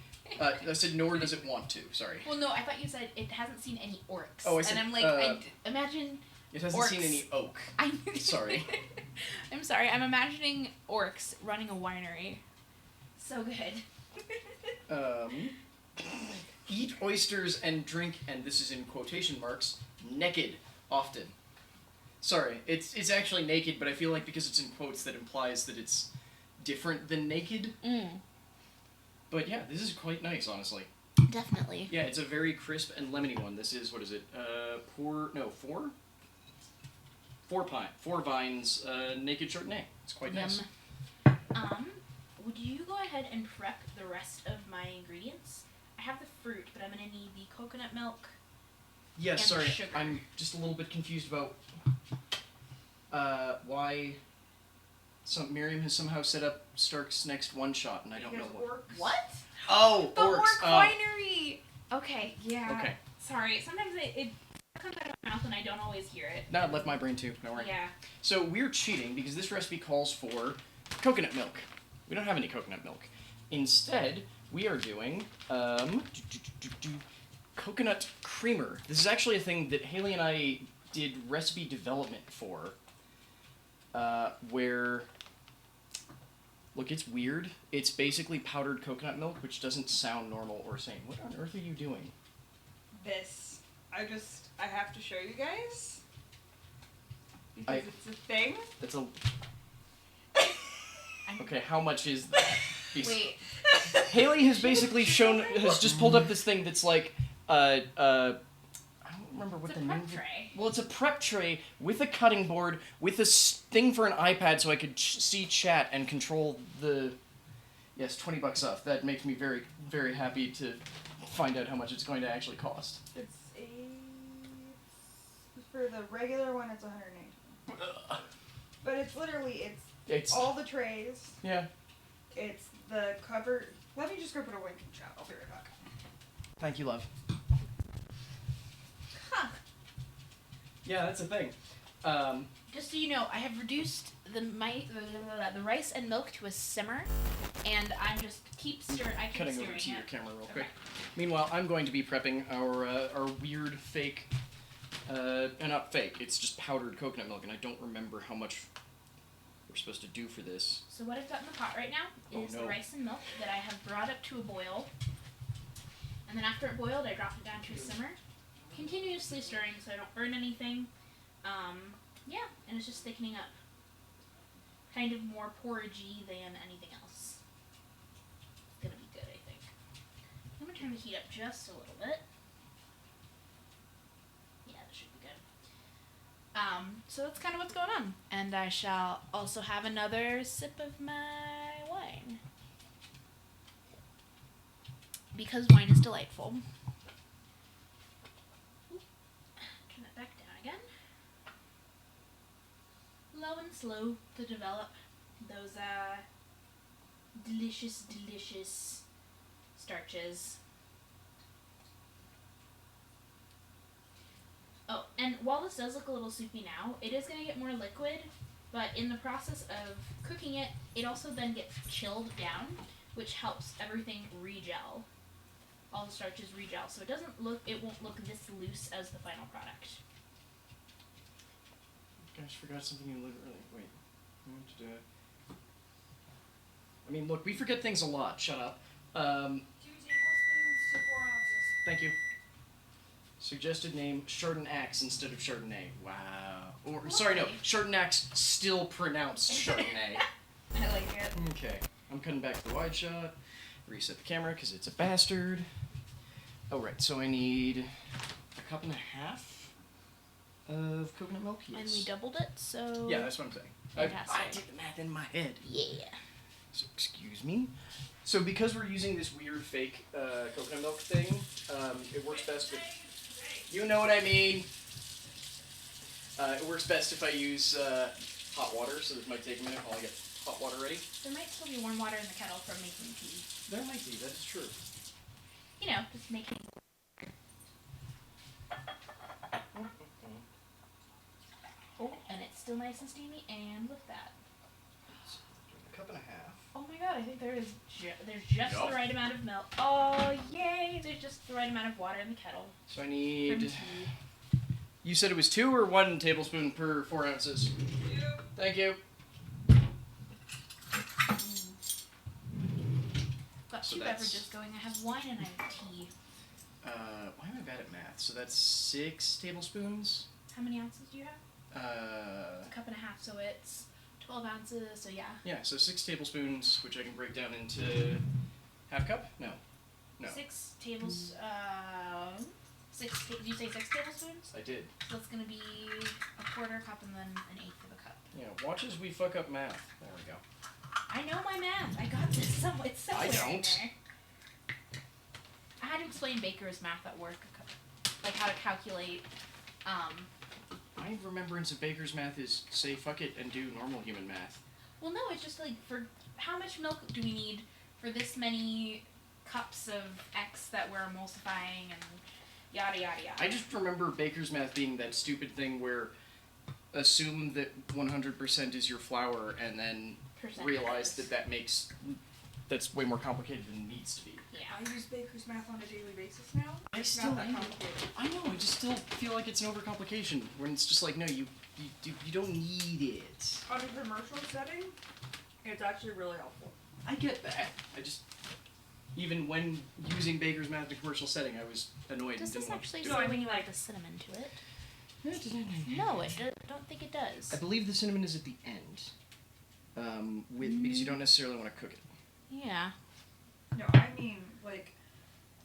S1: I said nor does it want to, sorry.
S2: Well, no, I thought you said it hasn't seen any orcs.
S1: Oh, I said,
S2: and I'm like, imagine...
S1: It hasn't seen
S2: orcs.
S1: any oak. Sorry.
S2: I'm sorry, I'm imagining orcs running a winery. So good.
S1: Eat oysters and drink, and this is in quotation marks, naked often. Sorry, it's actually naked, but I feel like because it's in quotes that implies that it's different than naked. But yeah, this is quite nice, honestly.
S2: Definitely.
S1: Yeah, it's a very crisp and lemony one. This is, what is it? Four vines, naked Chardonnay. It's quite nice.
S2: Would you go ahead and prep the rest of my ingredients? I have the fruit, but I'm gonna need the coconut milk.
S1: Yeah,
S2: and
S1: sorry,
S2: sugar.
S1: I'm just a little bit confused about why Miriam has somehow set up Stark's next one shot, and I don't know what.
S2: What?
S1: Oh,
S2: The
S1: orcs.
S2: orc winery. Okay, yeah.
S1: Okay.
S2: Sorry, sometimes it comes out of my mouth and I don't always hear it.
S1: No, it left my brain too. Don't worry.
S2: Yeah.
S1: So we're cheating because this recipe calls for coconut milk. We don't have any coconut milk. Instead, we are doing coconut creamer. This is actually a thing that Haley and I did recipe development for, where, look, it's weird. It's basically powdered coconut milk, which doesn't sound normal or sane. What on earth are you doing?
S3: This. I have to show you guys. Because it's a thing.
S1: That's a... Okay, how much is that?
S2: Wait.
S1: Haley has basically has just pulled up this thing that's like, I don't remember what the name.
S2: It's a prep tray.
S1: Well, it's a prep tray with a cutting board, with a thing for an iPad so I could see chat and control the... Yes, $20 off. That makes me very, very happy to find out how much it's going to actually cost.
S3: For the regular one, it's $118. But it's literally,
S1: It's
S3: all the trays.
S1: Yeah.
S3: It's the cover. Let me just go put a wink in chat. I'll be right back.
S1: Thank you, love.
S2: Huh.
S1: Yeah, that's a thing.
S2: Just so you know, I have reduced the rice and milk to a simmer, and I'm just keep stirring. I keep
S1: Cutting
S2: stirring
S1: over to
S2: it.
S1: your camera real quick. Meanwhile, I'm going to be prepping our weird fake, not fake, it's just powdered coconut milk, and I don't remember how much we're supposed to do for this.
S2: So what I've got in the pot right now is the rice and milk that I have brought up to a boil, and then after it boiled, I dropped it down to a simmer, continuously stirring so I don't burn anything. Yeah, and it's just thickening up. Kind of more porridgey than anything else. It's gonna be good, I think. I'm gonna turn the heat up just a little bit. Yeah, that should be good. So that's kind of what's going on. And I shall also have another sip of my wine. Because wine is delightful. Oop. Turn it back down again. Low and slow to develop those delicious, delicious starches. Oh, and while this does look a little soupy now, it is going to get more liquid, but in the process of cooking it, it also then gets chilled down, which helps everything re-gel. All the starches re-gel, so it won't look this loose as the final product.
S1: Gosh, forgot something really. Wait. I want to do it. I mean, look, we forget things a lot. Shut up.
S3: 2 tablespoons to 4 ounces.
S1: Thank you. Suggested name, Chardonnax instead of Chardonnay. Wow. Or, sorry, no. Chardonnax, still pronounced Chardonnay.
S3: I like it.
S1: Okay. I'm cutting back to the wide shot. Reset the camera because it's a bastard. Oh, right. So I need a cup and a half of coconut milk. Yes.
S2: And we doubled it, so...
S1: Yeah, that's what I'm saying.
S2: Fantastic.
S1: I did the math in my head.
S2: Yeah.
S1: So, excuse me. So because we're using this weird fake coconut milk thing, it works best with... You know what I mean. It works best if I use hot water, so this might take a minute while I get hot water ready.
S2: There might still be warm water in the kettle from making tea.
S1: There might be, that is true.
S2: You know, just making... Oh, and it's still nice and steamy, and with that.
S1: A cup and a half.
S2: Oh my god, I think there's just the right amount of milk. Oh, yay! There's just the right amount of water in the kettle.
S1: So I
S2: from
S1: need...
S2: tea.
S1: You said it was 2 or 1 tablespoon per 4 ounces?
S3: 2.
S1: Thank you.
S2: Got
S1: So
S2: two
S1: that's-
S2: beverages going. I have wine and I have tea.
S1: Why am I bad at math? So that's 6 tablespoons.
S2: How many ounces do you have?
S1: Uh,
S2: It's a cup and a half, so it's 12 ounces. So yeah.
S1: yeah, so 6 tablespoons, which I can break down into half cup. No.
S2: 6 tables. Did you say 6 tablespoons?
S1: I did.
S2: So that's gonna be a quarter cup and then an eighth of a cup.
S1: Yeah, watch as we fuck up math. There we go.
S2: I know my math. I got this. It's somewhere
S1: I don't.
S2: in there. I had to explain baker's math at work, like how to calculate.
S1: My remembrance of baker's math is say fuck it and do normal human math.
S2: Well, no, it's just like for how much milk do we need for this many cups of X that we're emulsifying and yada yada yada.
S1: I just remember baker's math being that stupid thing where assume that 100% is your flour and then realize that's way more complicated than it needs to be.
S2: Yeah.
S3: I use baker's math on a daily basis now.
S1: It's
S3: Not that complicated.
S1: I know, I just still feel like it's an overcomplication when it's just like, no, you don't need it.
S3: On a commercial setting, it's actually really helpful.
S1: I get that. I just, even when using baker's math in a commercial setting, I was annoyed.
S2: Does
S1: and didn't
S2: this
S1: want
S2: actually
S1: to
S2: say
S1: do
S2: when you add the cinnamon to it?
S1: it.
S2: No, I don't think it does.
S1: I believe the cinnamon is at the end, because you don't necessarily want to cook it.
S2: Yeah.
S3: No, I mean like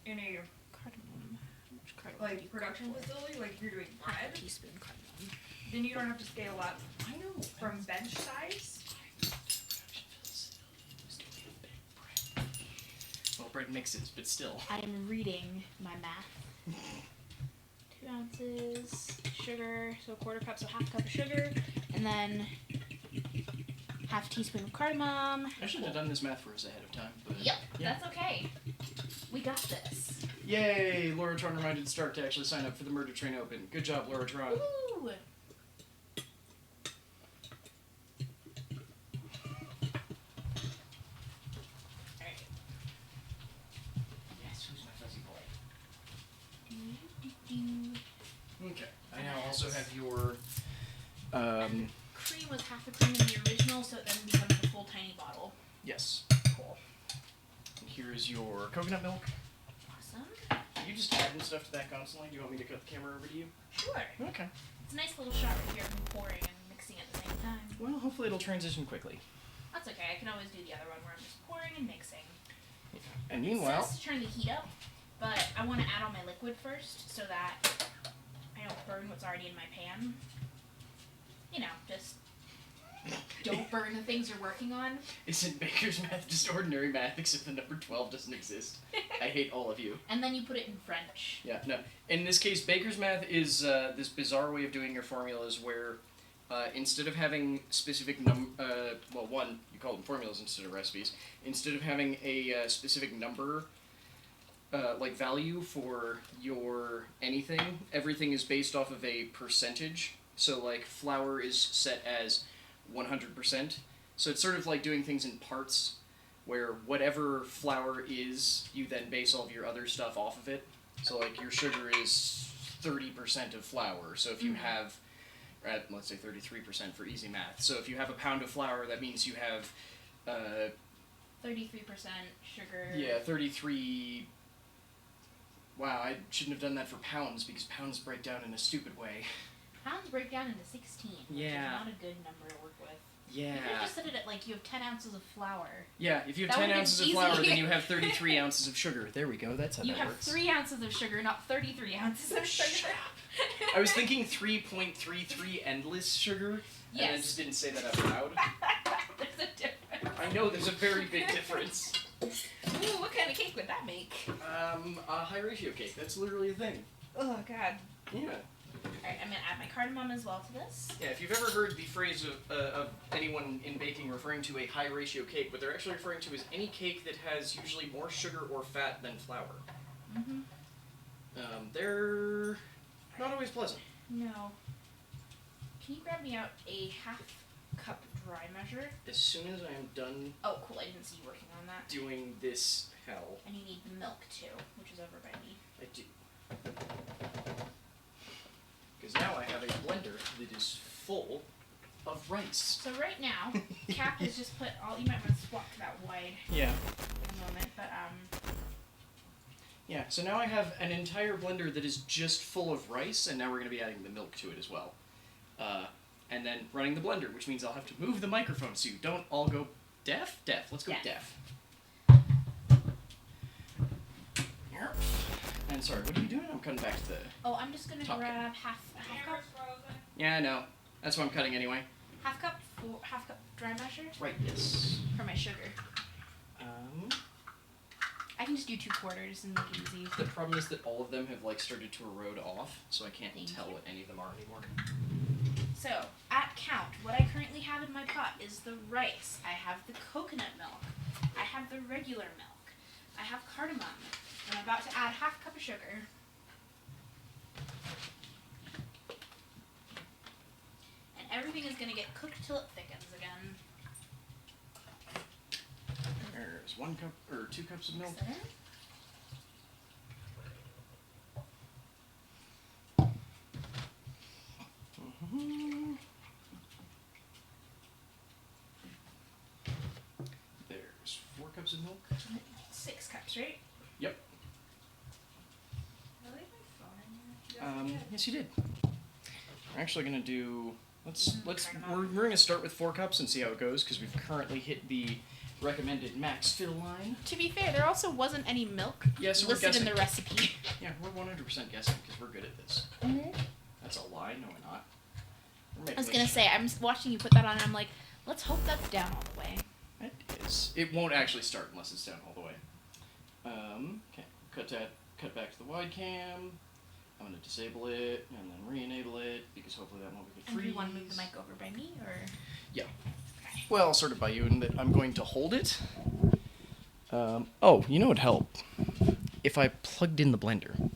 S3: in a
S2: Cardamom. How much cardamom? do you
S3: production
S2: put?
S3: facility, like you're doing
S2: Half a
S3: bread,
S2: teaspoon cardamom.
S3: then you don't have to scale up
S1: I know.
S3: from bench size.
S1: Well, bread mixes, but still.
S2: I am reading my math. 2 ounces sugar, so a quarter cup, so half a cup of sugar, and then half a teaspoon of cardamom.
S1: I should have done this math for us ahead of time. But
S2: Yep,
S1: yeah.
S2: that's okay. We got this.
S1: Yay! Laura Tron reminded Stark to actually sign up for the Murder Train Open. Good job, Laura Tron.
S2: Woo! Alright.
S1: Yes, who's my fuzzy boy?
S2: Do-do-do.
S1: Okay. I now also have your.
S2: Cream was half the cream in the original, so it then becomes a full tiny bottle.
S1: Yes. Cool. And here is your coconut milk.
S2: Awesome.
S1: Are you just adding stuff to that constantly? Do you want me to cut the camera over to you?
S2: Sure.
S1: Okay.
S2: It's a nice little shot right here of me pouring and mixing at the same time.
S1: Well, hopefully it'll transition quickly.
S2: That's okay. I can always do the other one where I'm just pouring and mixing.
S1: And
S2: It
S1: meanwhile,
S2: says to turn the heat up, but I want to add all my liquid first so that I don't burn what's already in my pan. You know, just don't burn the things you're working on.
S1: isn't baker's math just ordinary math except the number 12 doesn't exist? I hate all of you.
S2: And then you put it in French.
S1: Yeah, no. In this case, baker's math is this bizarre way of doing your formulas where instead of having specific one, you call them formulas instead of recipes. Instead of having a specific number, like value for your anything, everything is based off of a percentage. So, like, flour is set as 100%. So it's sort of like doing things in parts, where whatever flour is, you then base all of your other stuff off of it. So, like, your sugar is 30% of flour. So if you have, let's say 33% for easy math. So if you have a pound of flour, that means you have...
S2: 33% sugar.
S1: Yeah, 33... Wow, I shouldn't have done that for pounds, because pounds break down in a stupid way.
S2: Pounds break down into 16, which
S1: Yeah.
S2: is not a good number to work with.
S1: Yeah.
S2: You could have just said it at, like, you have 10 ounces of flour.
S1: Yeah, if you have
S2: That
S1: 10
S2: would've
S1: ounces of
S2: been
S1: flour,
S2: easy.
S1: then you have 33 ounces of sugar. There we go, that's how
S2: You
S1: that
S2: have
S1: works.
S2: 3 ounces of sugar, not 33 ounces of sugar.
S1: Shut I was thinking 3.33 endless sugar, and I
S2: Yes.
S1: just didn't say that out loud.
S2: There's a difference.
S1: I know there's a very big difference.
S2: Ooh, what kind of cake would that make?
S1: A high ratio cake, that's literally a thing.
S3: Oh God.
S1: Yeah.
S2: Alright, I'm gonna add my cardamom as well to this.
S1: Yeah, if you've ever heard the phrase of anyone in baking referring to a high ratio cake, what they're actually referring to is any cake that has usually more sugar or fat than flour.
S2: Mm-hmm.
S1: They're not always pleasant.
S2: No. Can you grab me out a half cup dry measure?
S1: As soon as I am done
S2: Oh, cool, I didn't see you working on that.
S1: doing this hell,
S2: And you need milk too, which is over by me.
S1: I do. Because now I have a blender that is full of rice.
S2: So right now, Cap has just put all, you might want to swap to that wide
S1: Yeah.
S2: in a moment, but
S1: Yeah, so now I have an entire blender that is just full of rice, and now we're going to be adding the milk to it as well. And then running the blender, which means I'll have to move the microphone so you don't all go deaf? Deaf. Let's go deaf. And sorry, what are you doing? I'm cutting back to the...
S2: Oh, I'm just going to grab half cup.
S1: Yeah, I know. That's what I'm cutting anyway.
S2: Half cup dry measure?
S1: Right, yes.
S2: For my sugar. I can just do 2/4 and make it easy.
S1: The problem is that all of them have like started to erode off, so I can't tell what any of them are anymore.
S2: So, at count, what I currently have in my pot is the rice. I have the coconut milk. I have the regular milk. I have cardamom. And I'm about to add half cup of sugar. And everything is going to get cooked till it thickens again.
S1: There's 1 cup or 2 cups of milk. There's 4 cups of milk.
S2: 6 cups, right?
S1: Yep.
S2: Did I leave my phone in here?
S1: Yes, you did. We're actually gonna do. We're gonna start with 4 cups and see how it goes because we've currently hit the recommended max fill line.
S2: To be fair, there also wasn't any milk
S1: so
S2: listed in the recipe.
S1: Yeah, we're 100% guessing because we're good at this.
S2: Mm-hmm.
S1: That's a lie. No, we're not.
S2: I was gonna say, I'm watching you put that on, and I'm like, let's hope that's down all the way.
S1: It is. It won't actually start unless it's down all the way. Okay. Cut back to the wide cam. I'm gonna disable it and then re-enable it because hopefully that won't be
S2: And do you want to move the mic over by me, or?
S1: Yeah. Well, sort of by you in that I'm going to hold it. Oh, you know what would help? If I plugged in the blender.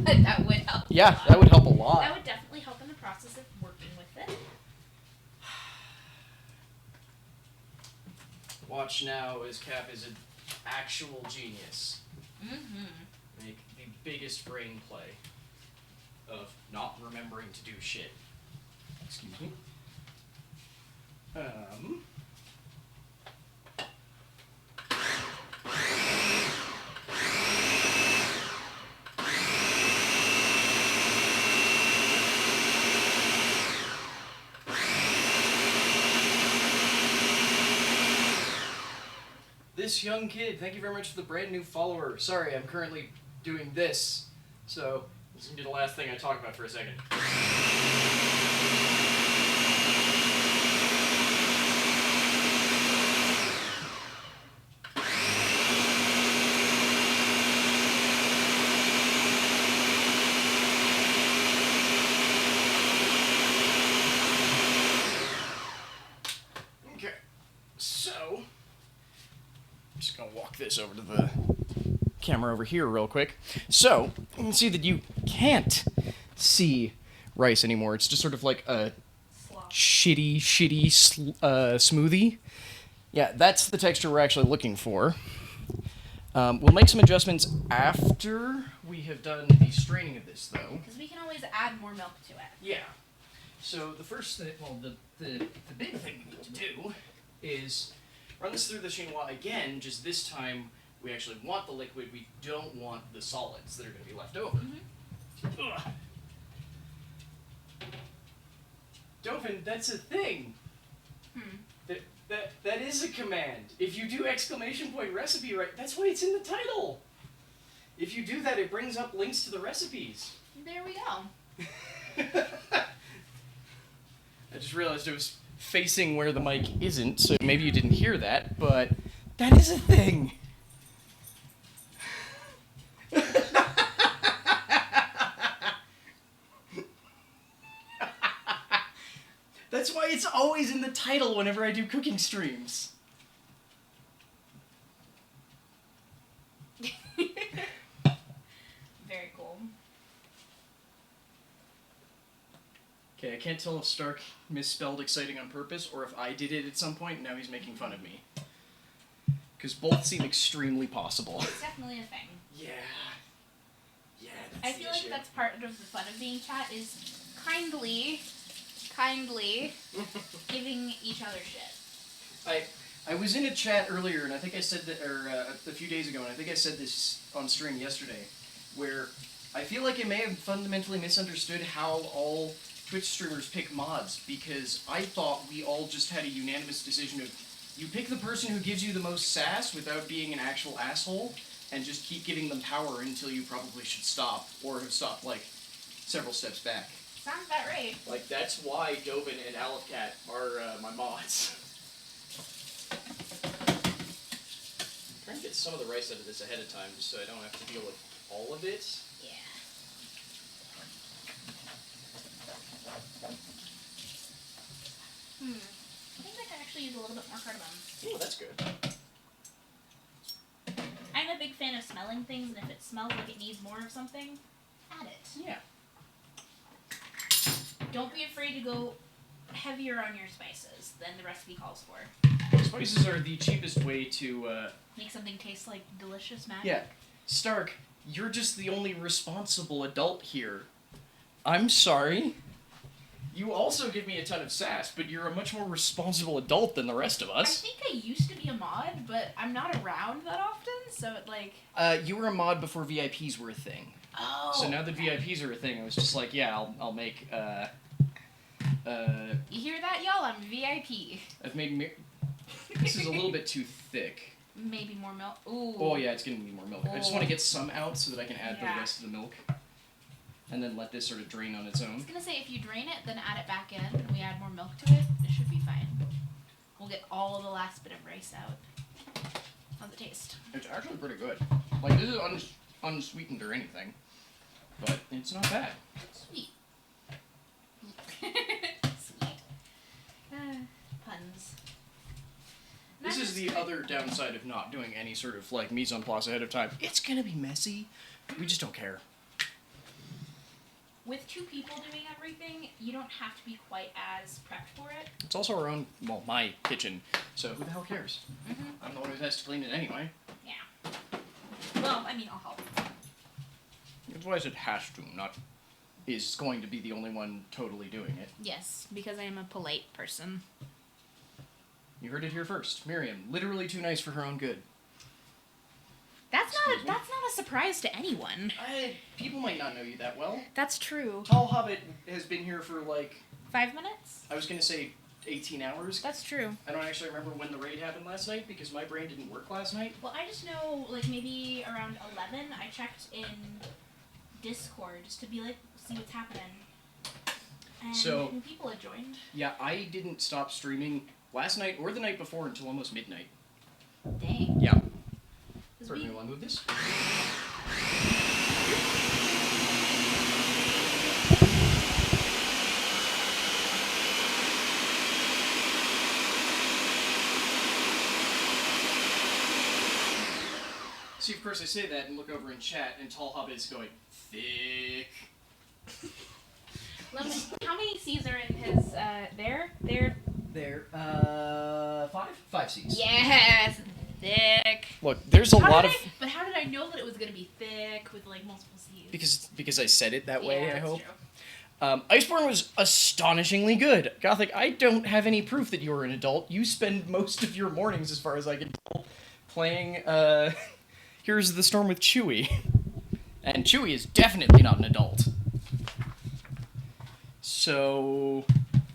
S2: That would help.
S1: Yeah, that would help a lot.
S2: That would definitely help in the process of working with it.
S1: Watch now as Cap is an actual genius.
S2: Mm-hmm.
S1: Make the biggest brain play of not remembering to do shit. Excuse me. This young kid, thank you very much for the brand new follower. Sorry, I'm currently doing this. So, this is going to be the last thing I talk about for a second. Okay, so, I'm just going to walk this over to the camera over here real quick. So, you can see that you can't see rice anymore. It's just sort of like a shitty smoothie. Yeah, that's the texture we're actually looking for. We'll make some adjustments after we have done the straining of this, though.
S2: Because we can always add more milk to it.
S1: Yeah. So the first thing, well, the big thing we need to do is run this through the chinois again, just this time we actually want the liquid, we don't want the solids that are going to be left over. Mm-hmm. Dovin, that's a thing. That is a command. If you do exclamation point recipe right, that's why it's in the title. If you do that, it brings up links to the recipes.
S2: There we go.
S1: I just realized it was facing where the mic isn't, so maybe you didn't hear that, but that is a thing. That's why it's always in the title whenever I do cooking streams.
S2: Very cool.
S1: Okay, I can't tell if Stark misspelled exciting on purpose or if I did it at some point and now he's making fun of me. Because both seem extremely possible.
S2: It's definitely a thing.
S1: Yeah. Yeah,
S2: I feel like that's part of the fun of being chat is kindly giving each other shit.
S1: I was in a chat earlier, and I think I said that, or a few days ago, and I think I said this on stream yesterday, where I feel like I may have fundamentally misunderstood how all Twitch streamers pick mods, because I thought we all just had a unanimous decision of you pick the person who gives you the most sass without being an actual asshole, and just keep giving them power until you probably should stop, or have stopped, like, several steps back.
S2: Sounds about right.
S1: Like, that's why Dovin and Alepcat are my mods. I'm trying to get some of the rice out of this ahead of time, just so I don't have to deal with all of it.
S2: Yeah. I think I could actually use a little bit more cardamom.
S1: Oh, that's good.
S2: I'm a big fan of smelling things, and if it smells like it needs more of something, add it.
S1: Yeah.
S2: Don't be afraid to go heavier on your spices than the recipe calls for.
S1: Spices are the cheapest way to,
S2: Make something taste like delicious magic.
S1: Yeah. Stark, you're just the only responsible adult here. I'm sorry. You also give me a ton of sass, but you're a much more responsible adult than the rest of
S2: I
S1: us.
S2: think I used to be a mod, but I'm not around that often, so it like...
S1: You were a mod before VIPs were a thing.
S2: Oh.
S1: So now that VIPs are a thing, I was just like, yeah, I'll make,
S2: You hear that, y'all? I'm VIP.
S1: I've made this is a little bit too thick.
S2: Maybe more milk. Ooh.
S1: Oh yeah, it's gonna need more milk. I just want to
S2: Oh.
S1: get some out so that I can add
S2: Yeah.
S1: the rest of the milk. And then let this sort of drain on its
S2: I was
S1: own.
S2: gonna say, if you drain it, then add it back in, and we add more milk to it, it should be fine. We'll get all of the last bit of rice out. How's it taste?
S1: It's actually pretty good. Like, this is unsweetened or anything. But it's not bad.
S2: Sweet. Sweet. Puns.
S1: This is the other downside of not doing any sort of, like, mise en place ahead of time. It's gonna be messy. We just don't care.
S2: With two people doing everything, you don't have to be quite as prepped for it.
S1: It's also our own, well, my kitchen. So who the hell cares?
S2: Mm-hmm.
S1: I'm the one who has to clean it anyway.
S2: Yeah. Well, I mean, I'll help.
S1: That's why I said has to, not is going to be the only one totally doing it.
S2: Yes, because I am a polite person.
S1: You heard it here first. Miriam, literally too nice for her own good.
S2: That's
S1: Excuse me?
S2: not a surprise to anyone.
S1: People might not know you that well.
S2: That's true.
S1: Tall Hobbit has been here for, like,
S2: 5 minutes?
S1: I was going to say 18 hours.
S2: That's true.
S1: I don't actually remember when the raid happened last night because my brain didn't work last night.
S2: Well, I just know, like, maybe around 11, I checked in Discord just to be like, see what's happening. And
S1: So-
S2: people had joined.
S1: Yeah, I didn't stop streaming last night or the night before until almost midnight.
S2: Dang.
S1: Yeah.
S2: 'Cause
S1: Pardon
S2: we-
S1: me while I move this. See, of course I say that and look over in chat and Tall Hobbit is going, thick.
S2: Let me, how many C's are in his, there?
S1: There, 5? 5 C's.
S2: Yes! Thick.
S1: Look, there's a lot of...
S2: But how did I know that it was gonna be thick with, like, multiple C's?
S1: Because I said it that way, I
S2: that's
S1: hope.
S2: True.
S1: Iceborne was astonishingly good. Gothic, I don't have any proof that you're an adult. You spend most of your mornings, as far as I can tell, playing, Here's the Storm with Chewie. And Chewie is definitely not an adult. So...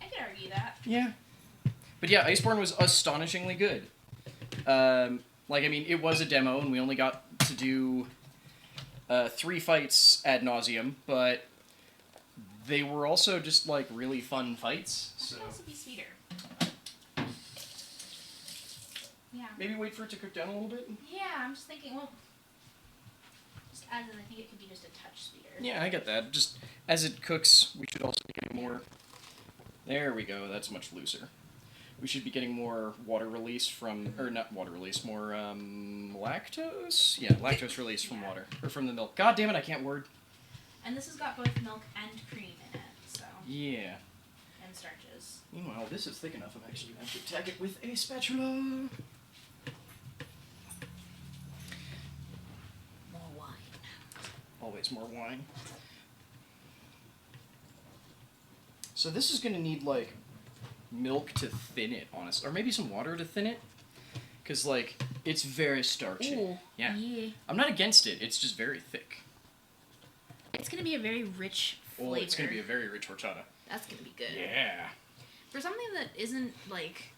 S2: I could argue that.
S1: yeah. But yeah, Iceborne was astonishingly good. Like, I mean, it was a demo, and we only got to do 3 fights ad nauseum, but they were also just, like, really fun fights.
S2: It
S1: So
S2: could also be sweeter. Yeah.
S1: maybe wait for it to cook down a little bit.
S2: Yeah, I'm just thinking, well, just as in, I think it could be just a touch sweeter.
S1: Yeah, I get that. Just as it cooks, we should also be getting more... There we go, that's much looser. We should be getting more water release from... Or not water release, more lactose? Yeah, lactose release from water. Or from the milk. God damn it, I can't word.
S2: And this has got both milk and cream in it, so.
S1: Yeah.
S2: And starches.
S1: Meanwhile, this is thick enough, I'm actually going to have to attack it with a spatula.
S2: More wine.
S1: Always more wine. So this is going to need, like, milk to thin it, honestly. Or maybe some water to thin it. Because, like, it's very starchy.
S2: Ooh.
S1: Yeah.
S2: Yeah.
S1: I'm not against it. It's just very thick.
S2: It's gonna be a very rich flavor.
S1: Oh, it's going to be a very rich horchata.
S2: That's gonna be good.
S1: Yeah.
S2: For something that isn't like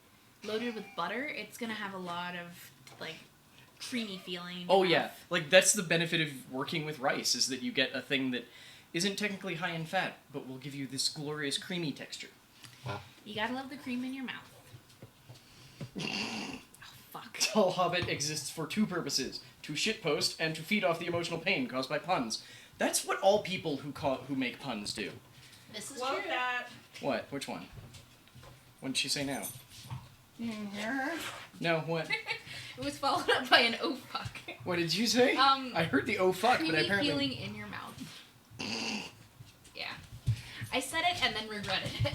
S2: loaded with butter, it's gonna have a lot of like creamy feeling.
S1: Oh, yeah. Like, that's the benefit of working with rice, is that you get a thing that isn't technically high in fat, but will give you this glorious creamy texture.
S2: You gotta love the cream in your mouth. Oh, fuck.
S1: Tall Hobbit exists for two purposes: to shitpost and to feed off the emotional pain caused by puns. That's what all people who make puns do.
S2: This is
S3: Love
S2: true.
S3: that.
S1: What? Which one? What did she say now?
S3: You didn't hear her?
S1: No, what?
S2: It was followed up by an oh fuck.
S1: What did you say? I heard the oh fuck, but
S2: Creamy
S1: apparently...
S2: feeling in your mouth. Yeah. I said it and then regretted it.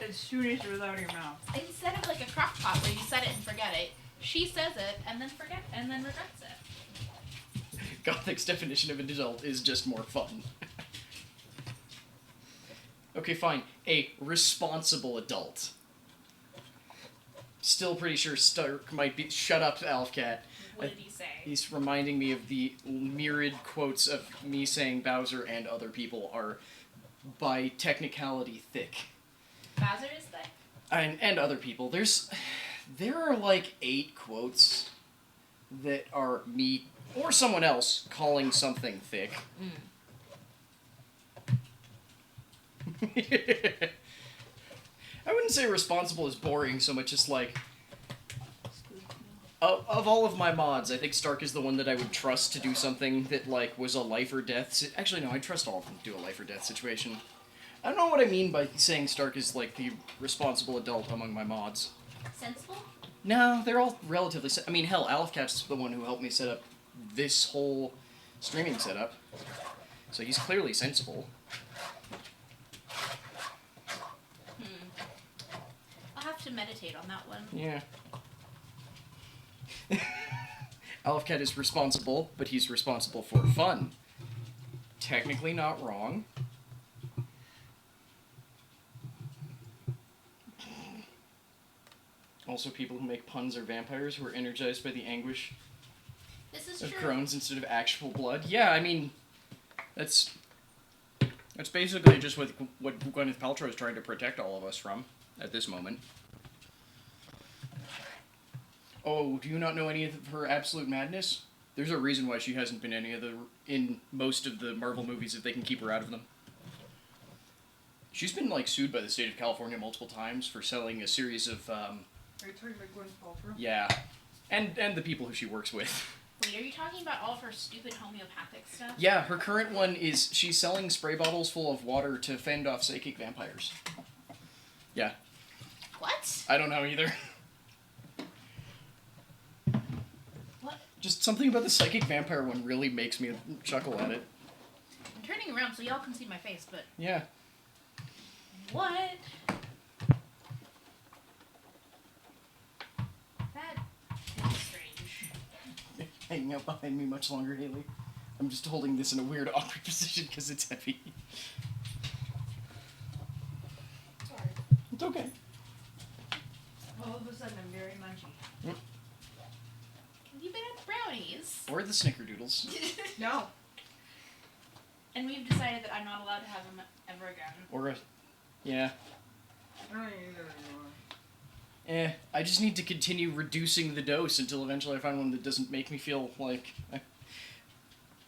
S3: As soon as it was out of your mouth.
S2: Instead of like a crock pot where you said it and forget it, she says it and then regrets it.
S1: Gothic's definition of an adult is just more fun. Okay, fine. A responsible adult. Still pretty sure Stark might be... Shut up, Alfcat.
S2: What did he say?
S1: He's reminding me of the myriad quotes of me saying Bowser and other people are, by technicality, thick.
S2: Bowser is thick?
S1: And other people. There are like 8 quotes that are me or someone else calling something thick. I wouldn't say responsible is boring so much as like... Of all of my mods, I think Stark is the one that I would trust to do something that, like, was a life or death... Actually, no, I trust all of them to do a life or death situation. I don't know what I mean by saying Stark is, like, the responsible adult among my mods.
S2: Sensible?
S1: No, they're all relatively... I mean, hell, Alfcat's the one who helped me set up this whole streaming setup. So he's clearly sensible.
S2: I'll have to meditate on that one.
S1: Yeah. Alfcat is responsible, but he's responsible for fun. Technically not wrong. Also, people who make puns are vampires who are energized by the anguish
S2: This is
S1: of
S2: true.
S1: crones instead of actual blood. Yeah, I mean, that's basically just what Gwyneth Paltrow is trying to protect all of us from at this moment. Oh, do you not know any of her absolute madness? There's a reason why she hasn't been in most of the Marvel movies if they can keep her out of them. She's been, like, sued by the state of California multiple times for selling a series of,
S3: Are you talking about Gwyneth Paltrow?
S1: Yeah. And the people who she works with.
S2: Wait, are you talking about all of her stupid homeopathic stuff?
S1: Yeah, her current one is she's selling spray bottles full of water to fend off psychic vampires. Yeah.
S2: What?
S1: I don't know either.
S2: What?
S1: Just something about the psychic vampire one really makes me chuckle at it.
S2: I'm turning around so y'all can see my face, but
S1: Yeah.
S2: what? That is strange.
S1: Hanging out behind me much longer, Haley. I'm just holding this in a weird, awkward position because it's heavy.
S3: Sorry.
S1: It's okay.
S3: All of a sudden, I'm very munchy.
S2: Have you been at brownies?
S1: Or the snickerdoodles.
S3: No.
S2: And we've decided that I'm not allowed to have them ever again.
S1: Or yeah.
S3: I don't either anymore.
S1: I just need to continue reducing the dose until eventually I find one that doesn't make me feel like I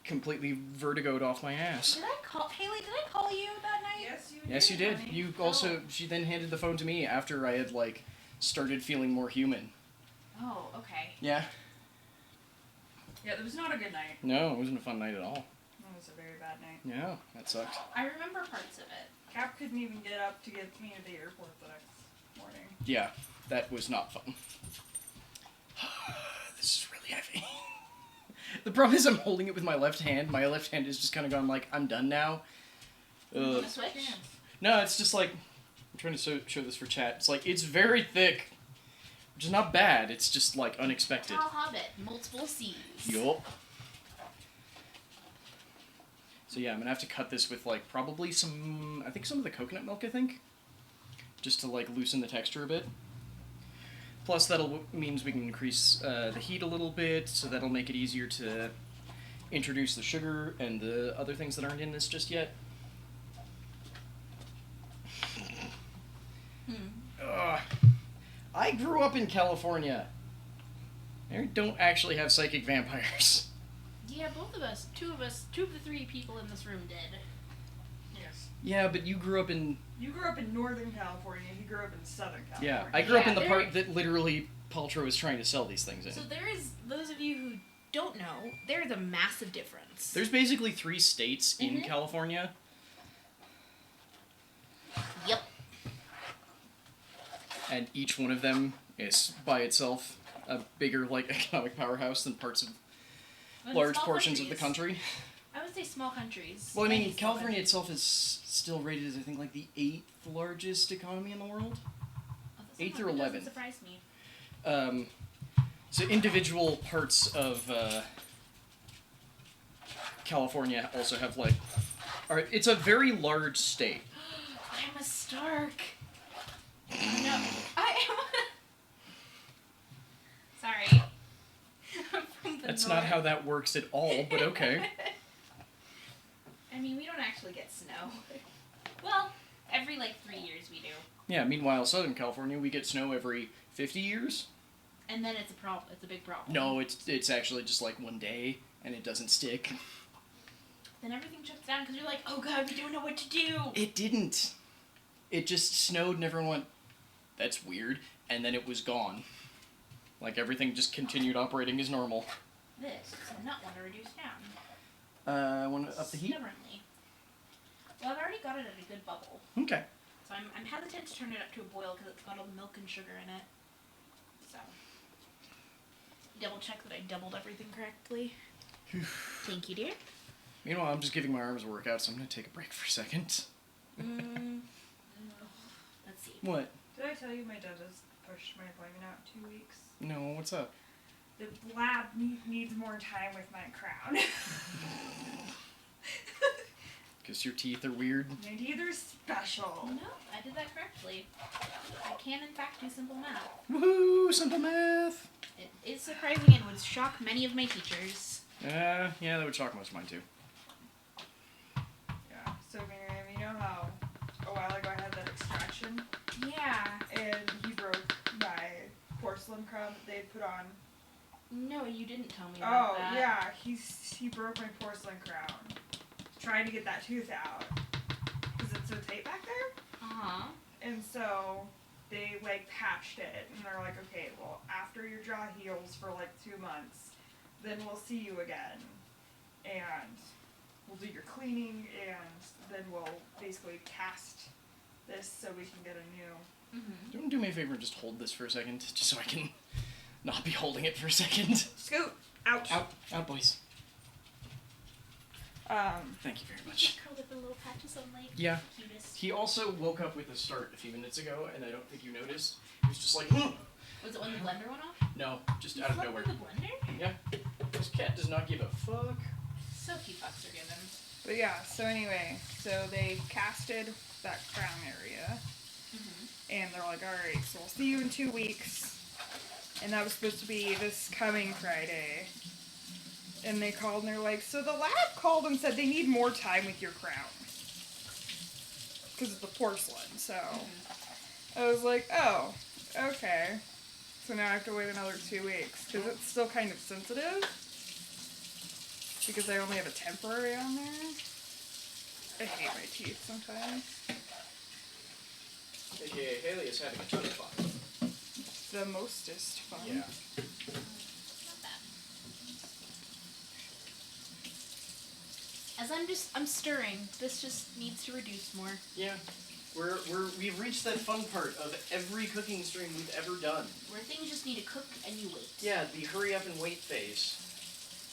S1: completely vertigoed off my ass.
S2: Did I call Haley? Did I call you that night?
S3: Yes, you did.
S1: Yes, you did.
S3: honey.
S1: You also, she then handed the phone to me after I had, like, started feeling more human.
S2: Oh, okay.
S1: Yeah.
S3: Yeah, it was not a good night.
S1: No, it wasn't a fun night at all.
S3: It was a very bad night.
S1: Yeah, that sucked.
S2: I remember parts of it.
S3: Cap couldn't even get up to get me to the airport the next morning.
S1: Yeah, that was not fun. This is really heavy. The problem is I'm holding it with my left hand. My left hand is just kind of gone like, I'm done now.
S2: You
S1: Ugh.
S2: wanna switch?
S1: No, it's just like, I'm trying to show this for chat. It's like, it's very thick. Which is not bad, it's just like unexpected.
S2: Tall Hobbit, multiple C's.
S1: Yup. So yeah, I'm gonna have to cut this with like probably some of the coconut milk, I think. Just to like loosen the texture a bit. Plus, that'll means we can increase the heat a little bit, so that'll make it easier to introduce the sugar and the other things that aren't in this just yet. Ugh. I grew up in California. They don't actually have psychic vampires.
S2: Yeah, both of us. Two of the three people in this room did.
S3: Yes.
S1: Yeah, but you grew up in...
S3: You grew up in Northern California. He grew up in Southern California.
S1: Yeah, I grew up
S2: Yeah,
S1: in the
S2: there-
S1: part that literally Paltrow is trying to sell these things in.
S2: So there is, those of you who don't know, there's a massive difference.
S1: There's basically 3 states in
S2: Mhm.
S1: California.
S2: Yep.
S1: And each one of them is by itself a bigger like economic powerhouse than parts of
S2: And
S1: large
S2: small
S1: portions of the
S2: countries.
S1: country.
S2: I would say small countries.
S1: Well, I
S2: Many
S1: mean,
S2: small
S1: California
S2: countries.
S1: itself is still rated as I think like the 8th largest economy in the world.
S2: Oh, that's
S1: 8th or
S2: not- that
S1: 11th.
S2: doesn't surprise me.
S1: So individual parts of California also have like, it's a very large state.
S2: I'm a Stark. No, I am. Sorry. I'm from the
S1: That's
S2: north.
S1: not how that works at all, but okay.
S2: I mean, we don't actually get snow. Well, every 3 years we do,
S1: Yeah. Meanwhile, Southern California, we get snow every 50 years.
S2: and then it's a problem. It's a big problem.
S1: No, it's actually just like one day, and it doesn't stick.
S2: Then everything shuts down because you're like, oh god, we don't know what to do.
S1: It didn't. It just snowed and everyone went, that's weird, and then it was gone. Like everything just continued operating as normal.
S2: This does not want to reduce down.
S1: I want to up the heat?
S2: Stubbornly. Well, I've already got it at a good bubble,
S1: Okay.
S2: so I'm hesitant to turn it up to a boil because it's got all the milk and sugar in it. So, double check that I doubled everything correctly. Thank you, dear.
S1: Meanwhile, I'm just giving my arms a workout, so I'm going to take a break for a second.
S2: Let's see.
S1: What?
S3: Did I tell you my dentist pushed my appointment out 2 weeks?
S1: No, what's up?
S3: The lab needs more time with my crown.
S1: Because your teeth are weird?
S3: My teeth are special.
S2: No, I did that correctly. I can, in fact, do simple math.
S1: Woohoo! Simple math!
S2: It is surprising and would shock many of my teachers.
S1: Yeah, that would shock most of mine too.
S3: Yeah. So Miriam, you know how a while ago I had that extraction,
S2: Yeah.
S3: and he broke my porcelain crown that they had put on.
S2: No, you didn't tell me about
S3: Oh
S2: that.
S3: yeah, he broke my porcelain crown, trying to get that tooth out, because it's so tight back there.
S2: Uh-huh.
S3: And so they patched it, and they're like, okay, well after your jaw heals for 2 months, then we'll see you again, and we'll do your cleaning, and then we'll basically cast this so we can get a new.
S2: Mm-hmm.
S1: Do you want to do me a favor and just hold this for a second? Just so I can not be holding it for a second.
S3: Scoot! Ouch!
S1: Out, boys. Thank you very much.
S2: Curled up in little patches on my
S1: Yeah.
S2: cutest.
S1: He also woke up with a start a few minutes ago, and I don't think you noticed. He was just like, "Huh."
S2: Was it when the blender went off?
S1: No, just
S2: You
S1: out of
S2: flipped
S1: nowhere.
S2: through the blender?
S1: Yeah. This cat does not give a fuck.
S2: So few fucks are given.
S3: But yeah, so anyway, so they casted that crown area,
S2: Mm-hmm.
S3: and they're like, alright, so we'll see you in 2 weeks. And that was supposed to be this coming Friday. And they called and they're like, so the lab called and said they need more time with your crown. Because it's the porcelain, so. I was like, oh, okay. So now I have to wait another 2 weeks, because it's still kind of sensitive. Because I only have a temporary on there. I hate my teeth sometimes.
S1: AKA Haley is having a ton of fun.
S3: The mostest fun.
S1: Yeah.
S2: Not bad. As I'm stirring, this just needs to reduce more.
S1: Yeah. We've reached that fun part of every cooking stream we've ever done.
S2: Where things just need to cook and you wait.
S1: Yeah, the hurry up and wait phase.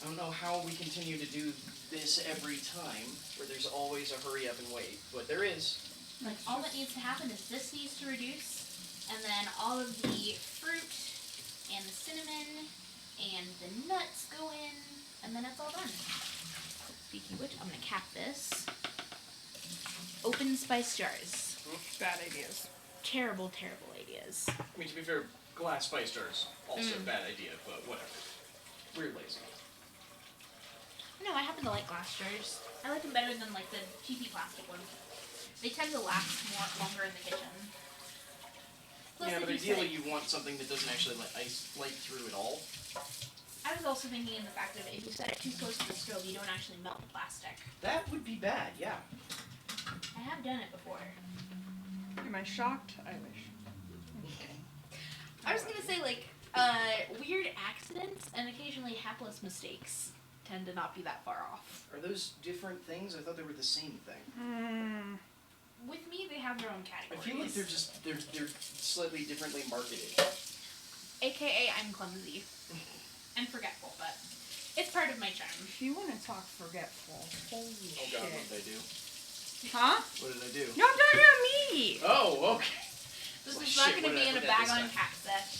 S1: I don't know how we continue to do this every time, where there's always a hurry up and wait, but there is.
S2: Like, all that needs to happen is this needs to reduce, and then all of the fruit, and the cinnamon, and the nuts go in, and then it's all done. Speaking of which, I'm gonna cap this. Open spice jars.
S3: Bad ideas.
S2: Terrible, terrible ideas.
S1: I mean, to be fair, glass spice jars, also a bad idea, but whatever. We're lazy.
S2: No, I happen to like glass jars. I like them better than like the cheapy plastic ones. They tend to last longer in the kitchen. Plus,
S1: Yeah,
S2: if
S1: but
S2: you
S1: ideally
S2: set it-
S1: you want something that doesn't actually let ice light through at all.
S2: I was also thinking in the fact that if you set it too close to the stove, you don't actually melt the plastic.
S1: That would be bad, yeah.
S2: I have done it before.
S3: Am I shocked? I wish.
S2: I was gonna say, like, weird accidents and occasionally hapless mistakes tend to not be that far off.
S1: Are those different things? I thought they were the same thing.
S2: With me, they have their own
S1: I
S2: categories.
S1: feel like they're slightly differently marketed.
S2: AKA, I'm clumsy. And forgetful, but it's part of my charm.
S3: If you want to talk forgetful, holy
S1: Oh
S3: shit.
S1: god, what did I do?
S3: Huh?
S1: What did I do?
S3: No, I'm talking about me!
S1: Oh, okay.
S2: This
S1: Well,
S2: is
S1: shit,
S2: not going
S1: what
S2: to
S1: did
S2: be
S1: I
S2: in a
S1: put that
S2: bag
S1: this
S2: on
S1: time?
S2: cat set.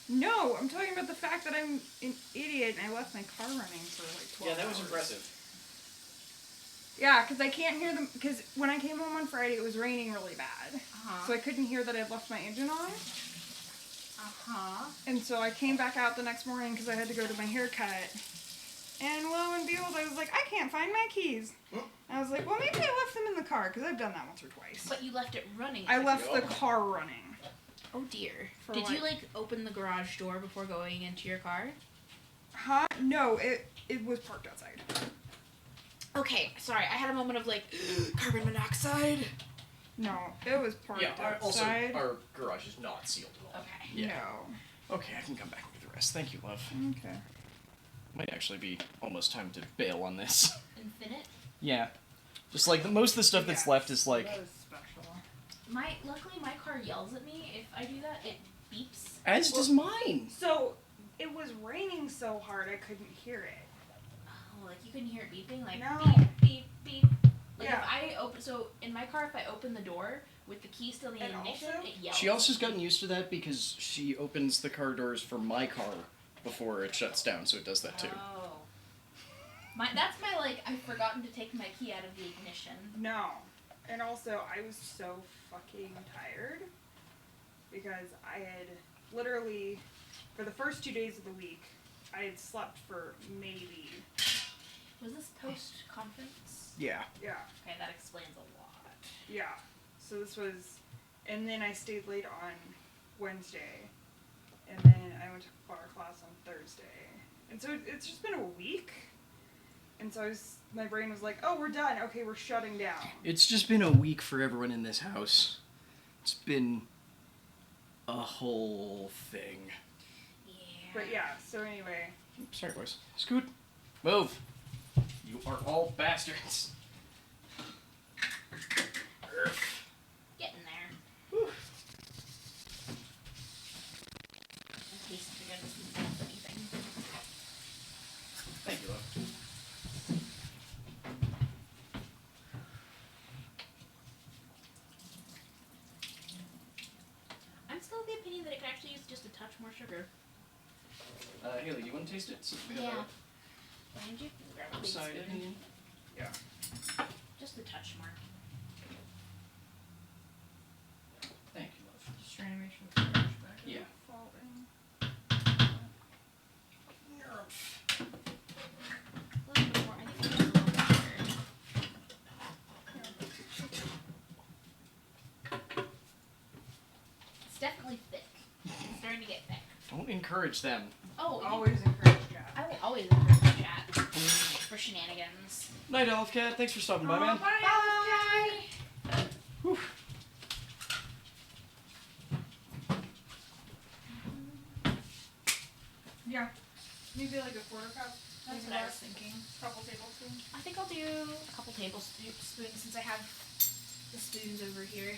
S3: No, I'm talking about the fact that I'm an idiot and I left my car running for like 12
S1: Yeah, that was
S3: hours.
S1: impressive.
S3: Yeah, because I can't hear them. Because when I came home on Friday, it was raining really bad. So I couldn't hear that I'd left my engine on. And so I came back out the next morning because I had to go to my haircut. And lo and behold, I was like, I can't find my keys. I was like, well, maybe I left them in the car because I've done that once or twice.
S2: But you left it running.
S3: I left the car running.
S2: Oh dear.
S3: For
S2: Did you
S3: like-
S2: like open the garage door before going into your car?
S3: Huh? No, it was parked outside.
S2: Okay, sorry. I had a moment of like carbon monoxide.
S3: No, it was parked
S1: Also,
S3: outside.
S1: our garage is not sealed at all.
S2: Okay.
S1: Yeah.
S3: No.
S1: Okay, I can come back and do the rest. Thank you, love.
S3: Okay.
S1: Might actually be almost time to bail on this.
S2: Infinite.
S1: Yeah. Just like most of the stuff that's
S3: Yes,
S1: left is like,
S3: that was special.
S2: Luckily my car yells at me if I do that. It beeps.
S1: as does mine.
S3: So it was raining so hard I couldn't hear it.
S2: Oh, like you couldn't hear it beeping, like
S3: No.
S2: beep beep beep. Like
S3: Yeah.
S2: if I open, so in my car, if I open the door with the key still in the
S3: And
S2: ignition,
S3: also-
S2: it yells.
S1: She also has gotten used to that because she opens the car doors for my car before it shuts down, so it does that too.
S2: Oh. That's my like. I've forgotten to take my key out of the ignition.
S3: No. And also, I was so fucking tired because I had literally, for the first 2 days of the week, I had slept for maybe,
S2: Was this post conference?
S1: Yeah.
S3: yeah,
S2: Okay, that explains a lot.
S3: yeah. So this was, and then I stayed late on Wednesday, and then I went to bar class on Thursday. And so it's just been a week. And so my brain was like, oh, we're done. Okay, we're shutting down.
S1: It's just been a week for everyone in this house. It's been a whole thing.
S2: Yeah.
S3: But yeah, so anyway.
S1: Oops, sorry, boys. Scoot. Move. You are all bastards.
S2: Getting there.
S1: Whew.
S2: At least if you're gonna do anything.
S1: Thank you, love.
S2: I'm still of the opinion that it could actually use just a touch more sugar.
S1: Haley, do you want to taste it? See if we
S2: Yeah.
S1: have
S2: Behind you? Grab
S1: a
S2: a big
S1: side
S2: spoon.
S1: opinion.
S3: Yeah.
S2: Just a touch more.
S1: Thank you, love.
S3: Just trying to make sure the garbage bag
S1: Yeah.
S3: doesn't fall in.
S2: A little bit more. I think it's a little bit sugar. It's definitely thick. It's starting to get thick.
S1: Don't encourage them.
S2: Oh,
S3: Always encourage that.
S2: I will always encourage chat for shenanigans.
S1: Night, Elf Cat. Thanks for stopping by, man.
S2: Bye.
S1: Whew.
S3: Yeah. Maybe like a quarter cup.
S2: That's
S3: Maybe
S2: what I was
S3: less.
S2: thinking.
S3: Couple tablespoons.
S2: I think I'll do a couple tablespoons since I have the spoons over here.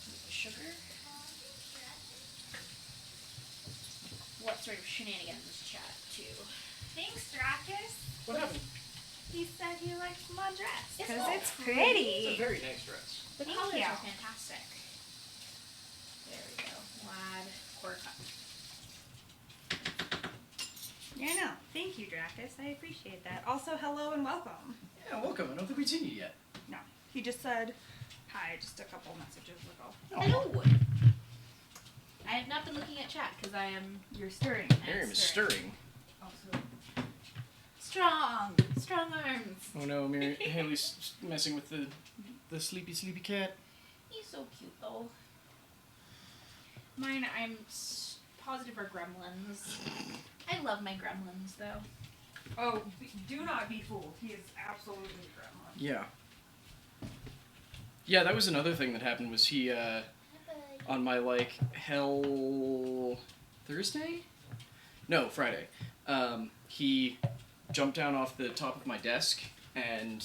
S2: With the sugar. What sort of shenanigans chat too?
S4: Thanks, Dracus.
S1: What happened?
S4: He said he liked my dress.
S2: It's
S4: Because
S2: all
S4: it's
S1: It's a
S4: pretty.
S1: very nice dress.
S2: The
S4: Thank
S2: colors
S4: you.
S2: are fantastic. There we go. Plaid quarter cup.
S4: Yeah, no. Thank you, Dracus. I appreciate that. Also, hello and welcome.
S1: Yeah, welcome. I don't think we've seen you yet.
S4: No, he just said hi just a couple messages ago.
S2: Hello. I have not been looking at chat because I am
S3: You're stirring.
S1: Miriam is stirring.
S3: Also,
S2: strong arms.
S1: Oh no, Haley's messing with the sleepy cat.
S2: He's so cute though. Mine, I'm positive are gremlins. I love my gremlins though.
S3: oh, do not be fooled. He is absolutely a gremlin.
S1: Yeah. Yeah, that was another thing that happened was he, on my, like, Thursday? No, Friday. He jumped down off the top of my desk and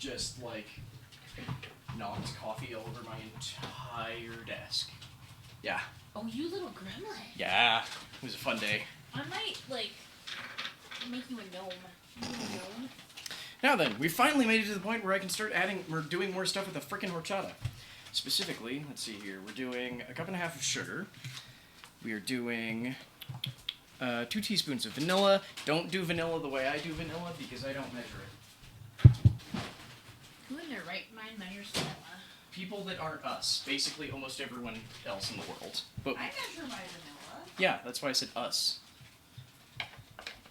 S1: just, like, knocked coffee all over my entire desk. Yeah.
S2: Oh, you little gremlin.
S1: Yeah. It was a fun day.
S2: I might, like, make you a gnome. You a gnome?
S1: Now then, we finally made it to the point where I can start doing more stuff with the frickin' horchata. Specifically, let's see here, we're doing a cup and a half of sugar. We are doing 2 teaspoons of vanilla. Don't do vanilla the way I do vanilla because I don't measure it.
S2: Who in their right mind measures vanilla?
S1: People that aren't us. Basically almost everyone else in the world. But
S3: I measure my vanilla.
S1: yeah, that's why I said us.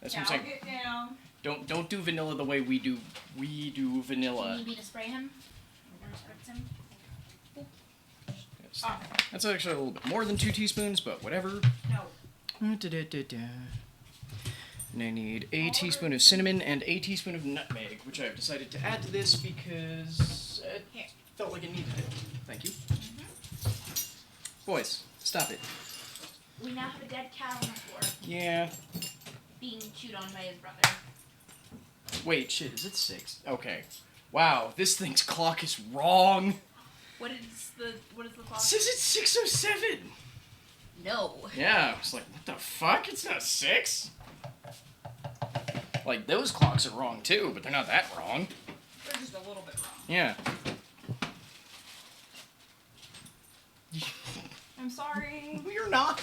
S1: That's what I'm saying.
S3: Get down.
S1: Don't do vanilla the way we do vanilla.
S2: Do you need me to spray him? Or spritz him?
S1: Yes. That's actually a little bit more than 2 teaspoons, but whatever.
S3: No.
S1: And I need a teaspoon of cinnamon and a teaspoon of nutmeg, which I have decided to add to this because it felt like it needed it. Thank you. Boys, stop it.
S2: We now have a dead cat on the floor,
S1: Yeah.
S2: being chewed on by his brother.
S1: Wait, shit, is it 6? Okay. Wow, this thing's clock is wrong.
S2: What is the clock?
S1: It says it's 6:07.
S2: No.
S1: Yeah, I was like, what the fuck? It's not 6? Like, those clocks are wrong too, but they're not that wrong.
S3: They're just a little bit wrong.
S1: Yeah.
S3: I'm sorry.
S1: You're not.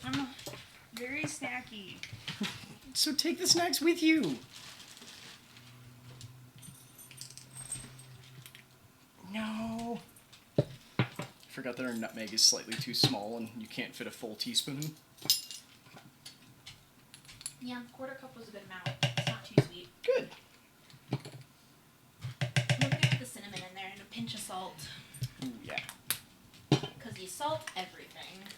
S3: I'm very snacky.
S1: So take the snacks with you. No. Forgot that our nutmeg is slightly too small and you can't fit a full teaspoon.
S2: Yeah, quarter cup was a good amount. It's not too sweet.
S1: Good.
S2: I'm gonna put the cinnamon in there and a pinch of salt.
S1: Ooh, yeah.
S2: Because you salt everything.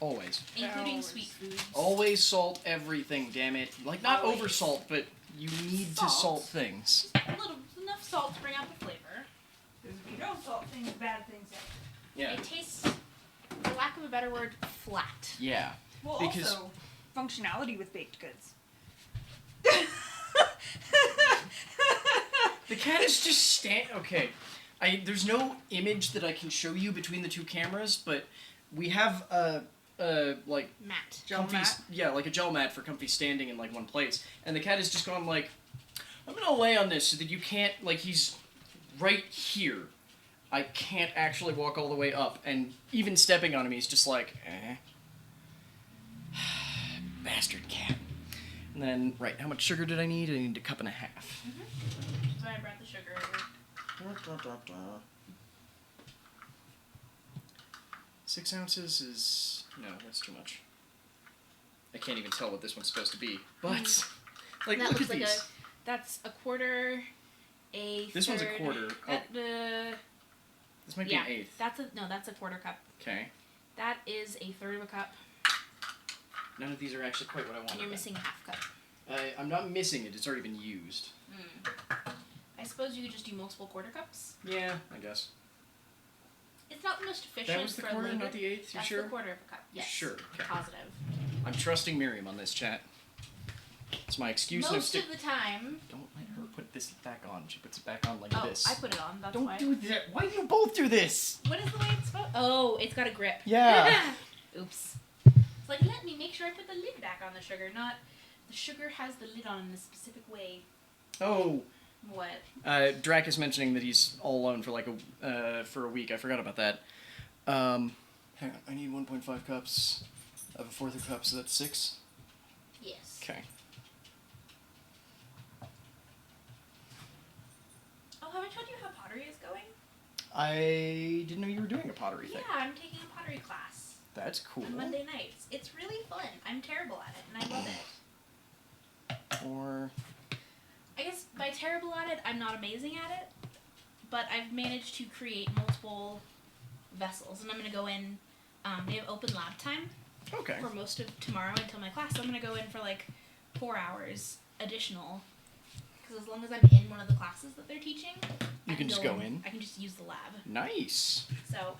S1: Always.
S2: Including
S3: Always.
S2: sweet foods.
S1: Always salt everything, damn it. Like, not
S2: Always.
S1: over salt, but you need to
S2: Salt.
S1: salt things.
S2: Just a little, enough salt to bring out the flavor.
S3: Because if you don't salt things, bad things happen.
S1: Yeah.
S2: It tastes, for lack of a better word, flat.
S1: Yeah.
S3: Well,
S1: Because-
S3: also, functionality with baked goods.
S1: The cat is just okay. There's no image that I can show you between the 2 cameras, but we have like
S2: Matte.
S3: Gel
S1: comfy,
S3: mat?
S1: yeah, like a gel mat for comfy standing in like one place, and the cat has just gone like, I'm gonna lay on this so that you can't, like, he's right here. I can't actually walk all the way up, and even stepping on him, he's just like, eh. Bastard cat. And then, right, how much sugar did I need? I need a cup and a half.
S2: So I brought the sugar over.
S1: 6 ounces is... no, that's too much. I can't even tell what this one's supposed to be. But, like,
S2: That
S1: look
S2: looks
S1: at
S2: like
S1: these.
S2: that's a quarter, a
S1: This one's a
S2: third.
S1: quarter. This might
S2: Yeah,
S1: be an eighth.
S2: that's a quarter cup.
S1: Okay.
S2: That is a third of a cup.
S1: None of these are actually quite what I wanted.
S2: And you're missing a half cup.
S1: I'm not missing it. It's already been used.
S2: I suppose you could just do multiple quarter cups.
S1: Yeah, I guess.
S2: It's not the most efficient
S1: That was the
S2: for
S1: quarter,
S2: liquid.
S1: not the eighth? You
S2: That's
S1: sure?
S2: the quarter of a cup. Yes.
S1: Sure. Okay.
S2: Positive.
S1: I'm trusting Miriam on this, chat. It's my excuse.
S2: Most of the time.
S1: Don't let her put this back on. She puts it back on like
S2: Oh,
S1: this.
S2: I put it on. That's
S1: Don't
S2: why.
S1: do that. Why do you both do this?
S2: What is the way it's supposed? Oh, it's got a grip.
S1: Yeah.
S2: Oops. It's like, let me make sure I put the lid back on the sugar, not the sugar has the lid on in a specific way.
S1: Oh.
S2: What?
S1: Drac is mentioning that he's all alone for like for a week. I forgot about that. Hang on. I need 1.5 cups of a fourth of a cup, so that's 6.
S2: Yes.
S1: Okay.
S2: Oh, have I told you how pottery is going?
S1: I didn't know you were doing a pottery
S2: Yeah,
S1: thing.
S2: I'm taking a pottery class.
S1: That's cool.
S2: on Monday nights. It's really fun. I'm terrible at it, and I love it.
S1: Or
S2: I guess by terrible at it, I'm not amazing at it, but I've managed to create multiple vessels, and I'm going to go in, we have open lab time
S1: okay.
S2: for most of tomorrow until my class, so I'm going to go in for like 4 hours additional, because as long as I'm in one of the classes that they're teaching,
S1: You can just go in.
S2: I can just use the lab.
S1: Nice.
S2: So,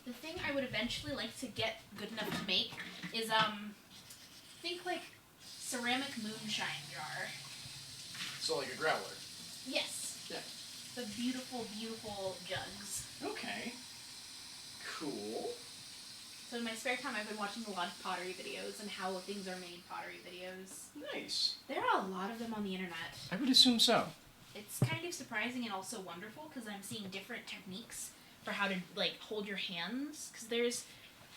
S2: the thing I would eventually like to get good enough to make is, think like ceramic moonshine jar.
S1: So like a growler.
S2: Yes.
S1: Yeah.
S2: The beautiful, beautiful jugs.
S1: Okay. Cool.
S2: So in my spare time, I've been watching a lot of pottery videos and how things are made pottery videos.
S1: Nice.
S2: There are a lot of them on the internet.
S1: I would assume so.
S2: It's kind of surprising and also wonderful because I'm seeing different techniques for how to like hold your hands. Because there's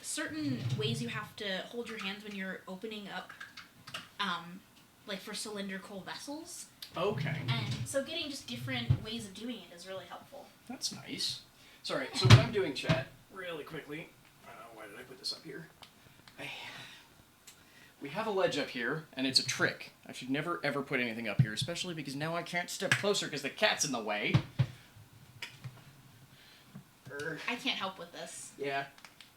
S2: certain ways you have to hold your hands when you're opening up, like for cylindrical vessels.
S1: Okay.
S2: And so getting just different ways of doing it is really helpful.
S1: That's nice. Sorry, so what I'm doing, chat, really quickly, why did I put this up here? We have a ledge up here, and it's a trick. I should never ever put anything up here, especially because now I can't step closer because the cat's in the way.
S2: I can't help with this.
S1: Yeah.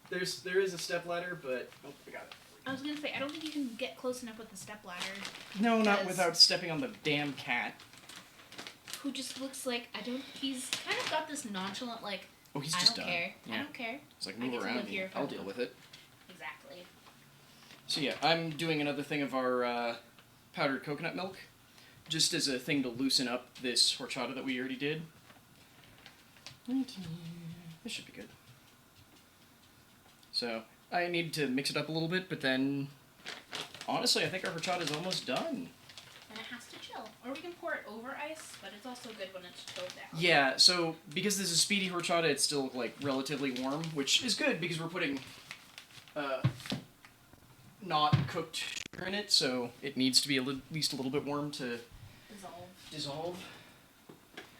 S1: There is a step ladder, but... Oh, I got it.
S2: I was gonna say, I don't think you can get close enough with the stepladder.
S1: No, not
S2: Because-
S1: without stepping on the damn cat.
S2: Who just looks like, he's kind of got this nonchalant, like,
S1: Oh, he's
S2: I
S1: just
S2: don't
S1: done.
S2: care.
S1: Yeah.
S2: I don't care.
S1: It's like,
S2: I
S1: move
S2: get to
S1: around
S2: live
S1: me.
S2: here if I
S1: I'll
S2: want.
S1: deal with it.
S2: Exactly.
S1: So yeah, I'm doing another thing of our powdered coconut milk, just as a thing to loosen up this horchata that we already did. This should be good. So, I need to mix it up a little bit, but then, honestly, I think our horchata is almost done.
S2: And it has to chill. Or we can pour it over ice, but it's also good when it's chilled down.
S1: Yeah, so because this is speedy horchata, it's still like relatively warm, which is good because we're putting not cooked sugar in it, so it needs to be at least a little bit warm to dissolve.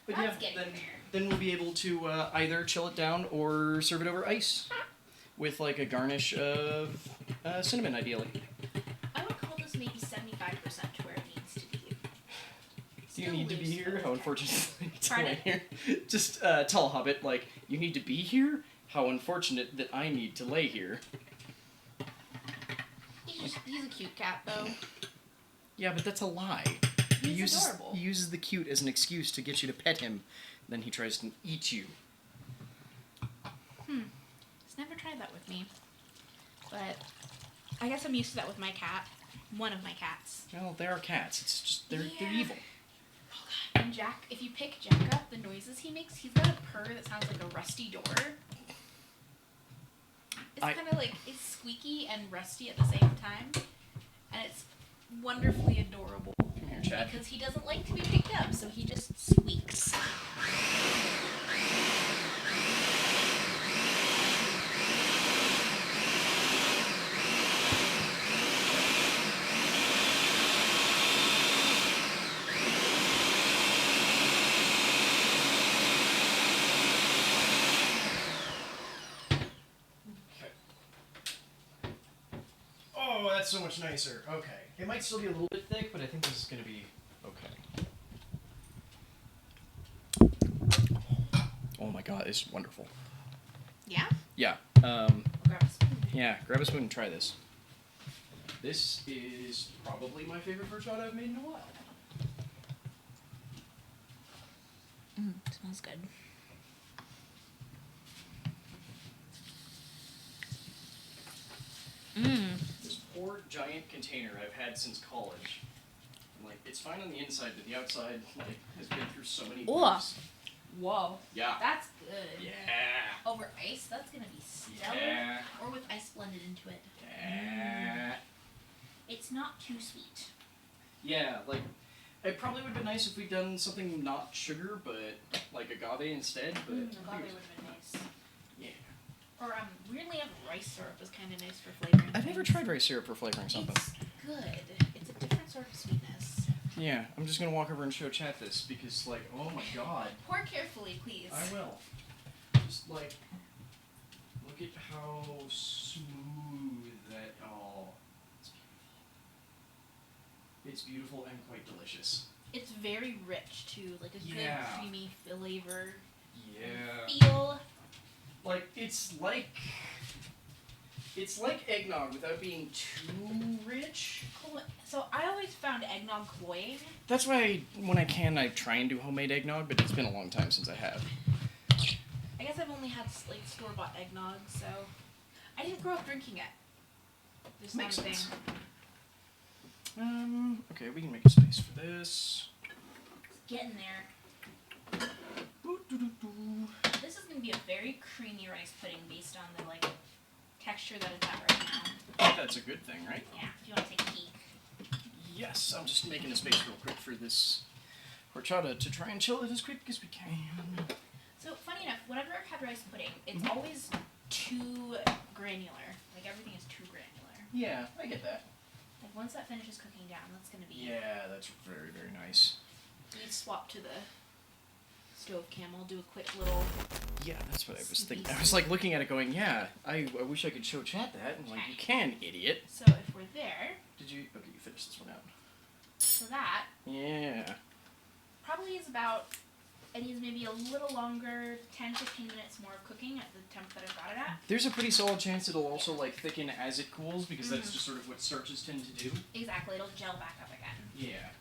S1: But
S2: That's
S1: yeah,
S2: getting there.
S1: then we'll be able to either chill it down or serve it over ice with like a garnish of cinnamon, ideally.
S2: I would call this maybe 75% to where it needs to be.
S1: Do you need to be here? How unfortunate to
S2: Pardon?
S1: lay here. Just tell Hobbit, like, you need to be here? How unfortunate that I need to lay here.
S2: He's a cute cat, though.
S1: Yeah, but that's a lie.
S2: He's adorable.
S1: He uses the cute as an excuse to get you to pet him. Then he tries to eat you.
S2: He's never tried that with me. But I guess I'm used to that with my cat. One of my cats.
S1: Well, they are cats. It's just, they're
S2: Yeah.
S1: evil.
S2: And Jack, if you pick Jack up, the noises he makes, he's got a purr that sounds like a rusty door. It's kind of like, it's squeaky and rusty at the same time. And it's wonderfully adorable.
S1: Come here, Chad.
S2: Because he doesn't like to be picked up, so he just squeaks.
S1: Oh, that's so much nicer. Okay. It might still be a little bit thick, but I think this is going to be okay. Oh my god, it's wonderful.
S2: Yeah?
S1: Yeah.
S2: I'll grab a spoon.
S1: Yeah, grab a spoon and try this. This is probably my favorite horchata I've made in a while.
S2: Smells good.
S1: This poor giant container I've had since college. Like, it's fine on the inside, but the outside, like, has been through so many
S2: Ugh.
S1: things.
S2: Whoa.
S1: Yeah.
S2: That's good.
S1: Yeah.
S2: Over ice, that's gonna be stellar.
S1: Yeah.
S2: Or with ice blended into it.
S1: Yeah.
S2: It's not too sweet.
S1: Yeah, like, it probably would have been nice if we'd done something not sugar, but, like, agave instead, but...
S2: Agave would have been nice.
S1: Yeah.
S2: Or weirdly, rice syrup is kind of nice for flavoring.
S1: I've never tried rice syrup for flavoring something.
S2: It's good. It's a different sort of sweetness.
S1: Yeah, I'm just gonna walk over and show Chat this, because, like, oh my god.
S2: Pour carefully, please.
S1: I will. Just, like, look look at how smooth that. Oh, it's beautiful and quite delicious.
S2: It's very rich too, like a good creamy flavor.
S1: Yeah.
S2: Feel.
S1: Like it's like eggnog without being too rich.
S2: So I always found eggnog cloying.
S1: That's why when I can, I try and do homemade eggnog, but it's been a long time since I have.
S2: I guess I've only had like store-bought eggnog, so I didn't grow up drinking it. This
S1: Makes
S2: kind of
S1: sense.
S2: thing.
S1: Okay, we can make a space for this.
S2: It's getting there. This is gonna be a very creamy rice pudding based on the like texture that it's at right now.
S1: That's a good thing, right?
S2: Yeah, if you want to take a peek.
S1: Yes, I'm just making a space real quick for this horchata to try and chill it as quick as we can.
S2: So funny enough, whenever I've had rice pudding, it's always too granular. Like everything is too granular.
S1: Yeah, I get that.
S2: Like once that finishes cooking down, that's gonna be.
S1: Yeah, that's very, very nice.
S2: We swap to the stove cam. I'll do a quick little.
S1: Yeah, that's what I was thinking. I was like looking at it going, yeah, I wish I could show chat that. And like, you can, idiot.
S2: So if we're there.
S1: Did you? Okay, you finished this one out.
S2: So that.
S1: Yeah.
S2: Probably is about. It needs maybe a little longer, 10-15 minutes more of cooking at the temp that I've got it at.
S1: There's a pretty solid chance it'll also like thicken as it cools because that's just sort of what starches tend to do.
S2: Exactly, it'll gel back up again.
S1: Yeah.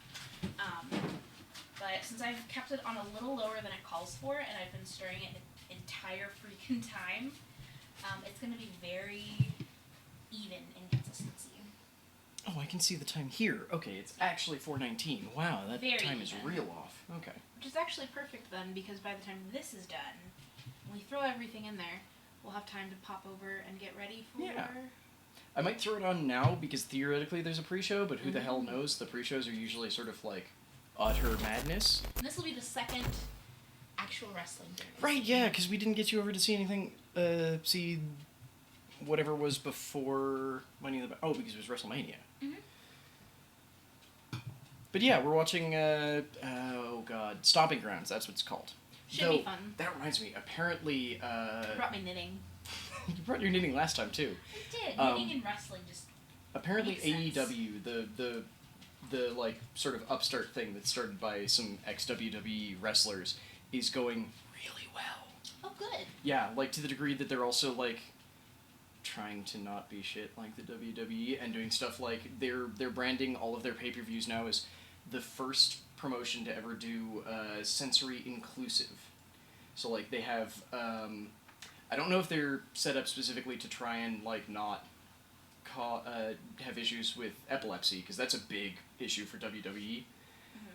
S2: But since I've kept it on a little lower than it calls for, and I've been stirring it the entire freaking time, it's going to be very even in consistency.
S1: Oh, I can see the time here. Okay, it's actually 4:19. Wow, that
S2: Very
S1: time is
S2: even.
S1: real off. Okay.
S2: Which is actually perfect then, because by the time this is done, when we throw everything in there, we'll have time to pop over and get ready for...
S1: Yeah. I might throw it on now because theoretically there's a pre-show, but who the hell knows? The pre-shows are usually sort of like utter madness.
S2: And this will be the second actual wrestling day.
S1: Right, yeah, because we didn't get you over to see anything, see whatever was before Money in the Bank. Oh, because it was WrestleMania. But yeah, we're watching, Stomping Grounds, that's what it's called.
S2: Should be fun.
S1: That reminds me, apparently,
S2: I brought my knitting.
S1: you brought your knitting last time, too.
S2: I did. Knitting and wrestling just
S1: Apparently
S2: makes sense.
S1: AEW, the like, sort of upstart thing that's started by some ex-WWE wrestlers, is going really well.
S2: Oh, good.
S1: Yeah, like, to the degree that they're also, like, trying to not be shit like the WWE and doing stuff like they're branding all of their pay-per-views now as the first promotion to ever do sensory inclusive. So like they have I don't know if they're set up specifically to try and like not have issues with epilepsy because that's a big issue for WWE.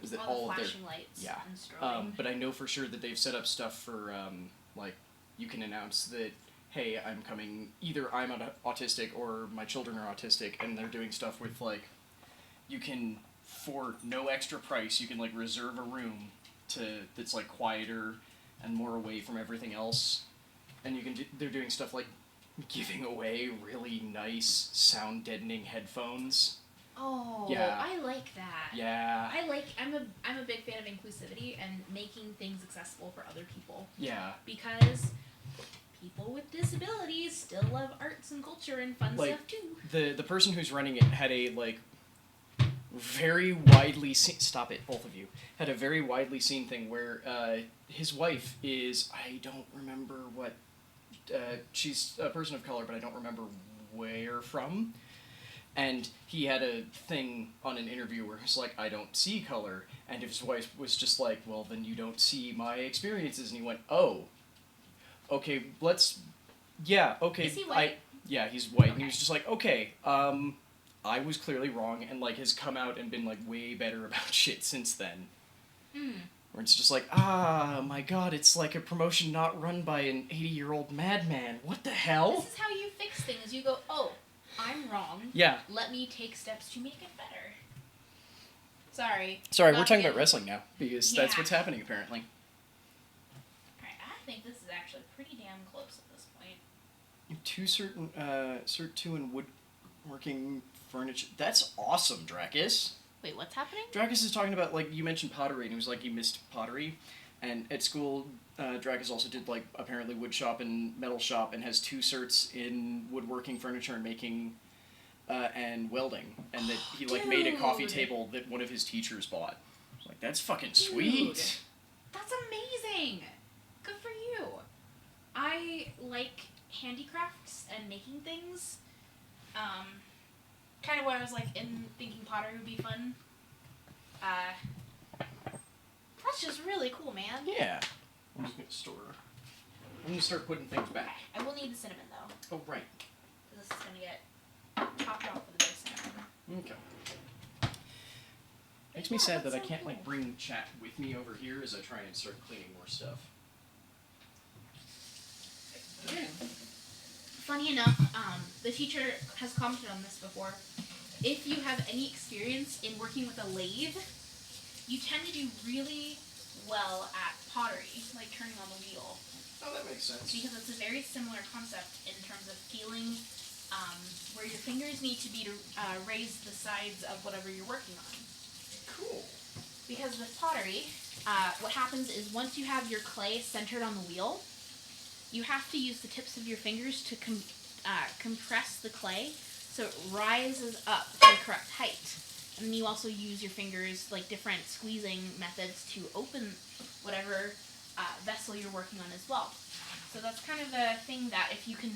S1: Is that all of their
S2: flashing lights and strobing.
S1: but I know for sure that they've set up stuff for like you can announce that hey, I'm coming, either I'm autistic or my children are autistic, and they're doing stuff with, like, you can, for no extra price, you can, like, reserve a room that's, like, quieter and more away from everything else, and you can they're doing stuff like giving away really nice sound-deadening headphones.
S2: Oh,
S1: Yeah.
S2: I like that.
S1: Yeah.
S2: I'm a big fan of inclusivity and making things accessible for other people.
S1: Yeah.
S2: Because people with disabilities still love arts and culture and fun
S1: Like,
S2: stuff too.
S1: The person who's running it had a, like, very widely seen... Stop it, both of you. Had a very widely seen thing where his wife is... I don't remember what... she's a person of color, but I don't remember where from. And he had a thing on an interview where he's like, I don't see color. And his wife was just like, well, then you don't see my experiences. And he went, oh... Okay, let's... Yeah, okay.
S2: Is he white?
S1: Yeah, he's white.
S2: Okay.
S1: And he was just like, okay, I was clearly wrong, and, like, has come out and been, like, way better about shit since then. Where it's just like, my god, it's like a promotion not run by an 80-year-old madman. What the hell?
S2: This is how you fix things. You go, oh, I'm wrong.
S1: Yeah.
S2: Let me take steps to make it better. Sorry,
S1: we're talking about wrestling now, because that's what's happening, apparently.
S2: Alright, I think this is actually pretty damn close at this point.
S1: Two certain, Cert 2 in woodworking furniture. That's awesome, Dracus.
S2: Wait, what's happening?
S1: Dracus is talking about, like, you mentioned pottery, and he was like, you missed pottery. And at school, Dracus also did like apparently wood shop and metal shop, and has 2 certs in woodworking, furniture, and making, and welding. And that he like made a coffee table that one of his teachers bought. Like, that's fucking sweet.
S2: Dude. That's amazing. Good for you. I like handicrafts and making things. Kind of what I was like in thinking pottery would be fun. That's just really cool, man.
S1: Yeah. I'm just gonna store. I'm gonna start putting things back.
S2: I will need the cinnamon though.
S1: Oh right.
S2: This is gonna get topped off with a bit of cinnamon.
S1: Okay. Makes me sad that I can't like bring chat with me over here as I try and start cleaning more stuff.
S2: Funny enough, the teacher has commented on this before. If you have any experience in working with a lathe, you tend to do really well at pottery, like turning on the wheel.
S1: Oh, that makes sense.
S2: Because it's a very similar concept in terms of feeling where your fingers need to be to raise the sides of whatever you're working on.
S1: Cool.
S2: Because with pottery, what happens is once you have your clay centered on the wheel, you have to use the tips of your fingers to compress the clay so it rises up to the correct height. And then you also use your fingers, like different squeezing methods to open whatever vessel you're working on as well. So that's kind of a thing that if you can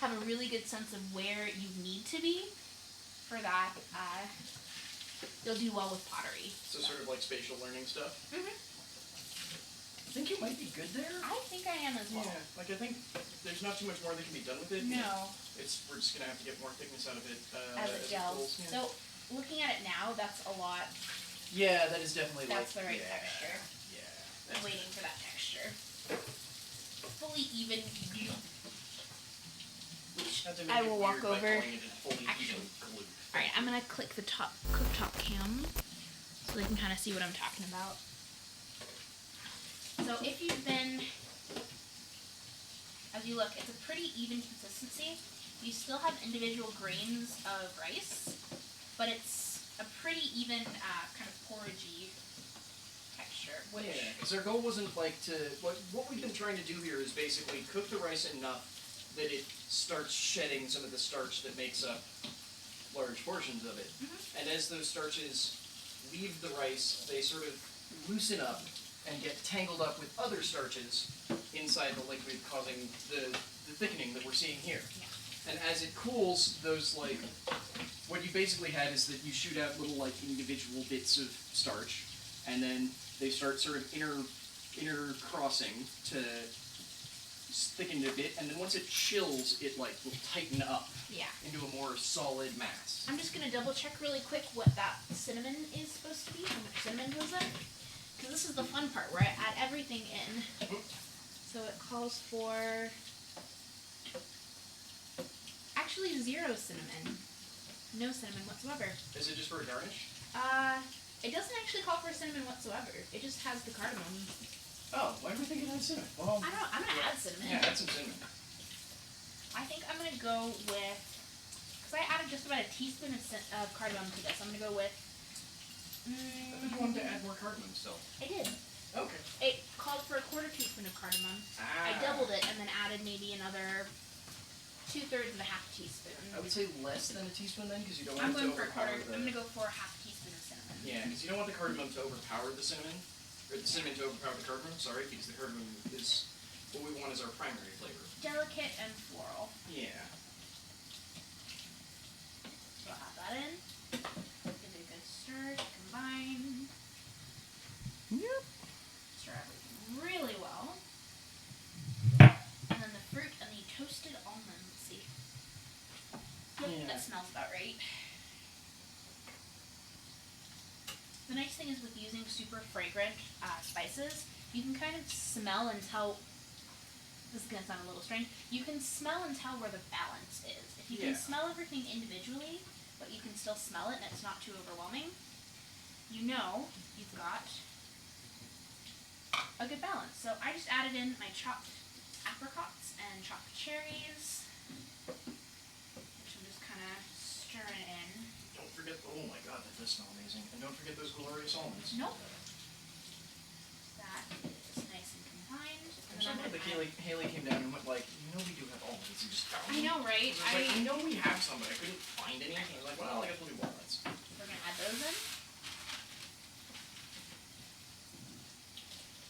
S2: have a really good sense of where you need to be for that, you'll do well with pottery.
S1: So sort of like spatial learning stuff?
S2: Mm-hmm.
S1: I think you might be good there.
S2: I think I am as well.
S1: Yeah, like I think there's not too much more that can be done with it.
S2: No.
S1: We're just gonna have to get more thickness out of it
S2: As it gels.
S1: Yeah.
S2: So, looking at it now, that's a lot.
S1: Yeah, that is definitely
S2: That's
S1: like,
S2: the right
S1: yeah,
S2: texture.
S1: Yeah.
S2: I'm waiting for that texture. Fully even. Which
S1: Not to make
S2: I
S1: it
S2: will
S1: weird
S2: walk
S1: by
S2: over.
S1: calling it a fully
S2: Actually,
S1: even glue.
S2: alright, I'm gonna click the cooktop cam so they can kind of see what I'm talking about. So if you've been, as you look, it's a pretty even consistency. You still have individual grains of rice, but it's a pretty even kind of porridgey texture. Which,
S1: Yeah, because our goal wasn't like to. What we've been trying to do here is basically cook the rice enough that it starts shedding some of the starch that makes up large portions of it.
S2: Mm-hmm.
S1: And as those starches leave the rice, they sort of loosen up and get tangled up with other starches inside the liquid, causing the thickening that we're seeing here.
S2: Yeah.
S1: And as it cools, those like, what you basically had is that you shoot out little like individual bits of starch, and then they start sort of intercrossing to thicken it a bit, and then once it chills, it like will tighten up
S2: yeah.
S1: into a more solid mass.
S2: I'm just gonna double check really quick what that cinnamon is supposed to be, how much cinnamon goes in. Because this is the fun part where I add everything in. So it calls for actually 0 cinnamon. No cinnamon whatsoever.
S1: Is it just for a garnish?
S2: It doesn't actually call for cinnamon whatsoever. It just has the cardamom.
S1: Oh, why do we think it had cinnamon? Well,
S2: I'm gonna add cinnamon.
S1: yeah, add some cinnamon.
S2: I think I'm gonna go with, because I added just about a teaspoon of cardamom to this. I'm gonna go with.
S1: I thought you wanted to add more cardamom still.
S2: I did.
S1: Okay.
S2: It called for a 1/4 teaspoon of cardamom. I doubled it and then added maybe another 2/3 of a half teaspoon.
S1: I would say less than a teaspoon then, because you don't
S2: I'm
S1: want it
S2: going
S1: to
S2: for a
S1: overpower
S2: quarter. I'm gonna go for a half teaspoon of cinnamon.
S1: Yeah, because you don't want the cardamom to overpower the cinnamon, or the cinnamon to overpower the cardamom. Sorry, because the cardamom is what we want as our primary flavor.
S2: Delicate and floral.
S1: Yeah.
S2: So I'll have that in. Give it a good stir to combine.
S1: Yep.
S2: Stir everything really well. And then the fruit and the toasted almonds. Let's see. Yep,
S1: Yeah.
S2: that smells about right. The nice thing is with using super fragrant spices, you can kind of smell and tell. This is gonna sound a little strange. You can smell and tell where the balance is. If you can
S1: Yeah.
S2: smell everything individually, but you can still smell it and it's not too overwhelming, you know you've got a good balance. So I just added in my chopped apricots and chopped cherries, which I'm just kind of stirring in.
S1: Don't forget. Oh my God, that does smell amazing. And don't forget those glorious almonds.
S2: Nope. That
S1: Like Haley came down and went like, we do have almonds. And just
S2: I know, right?
S1: I was like, I know we have some, but I couldn't find any. I was like, well, I guess we'll do walnuts.
S2: We're gonna add those in.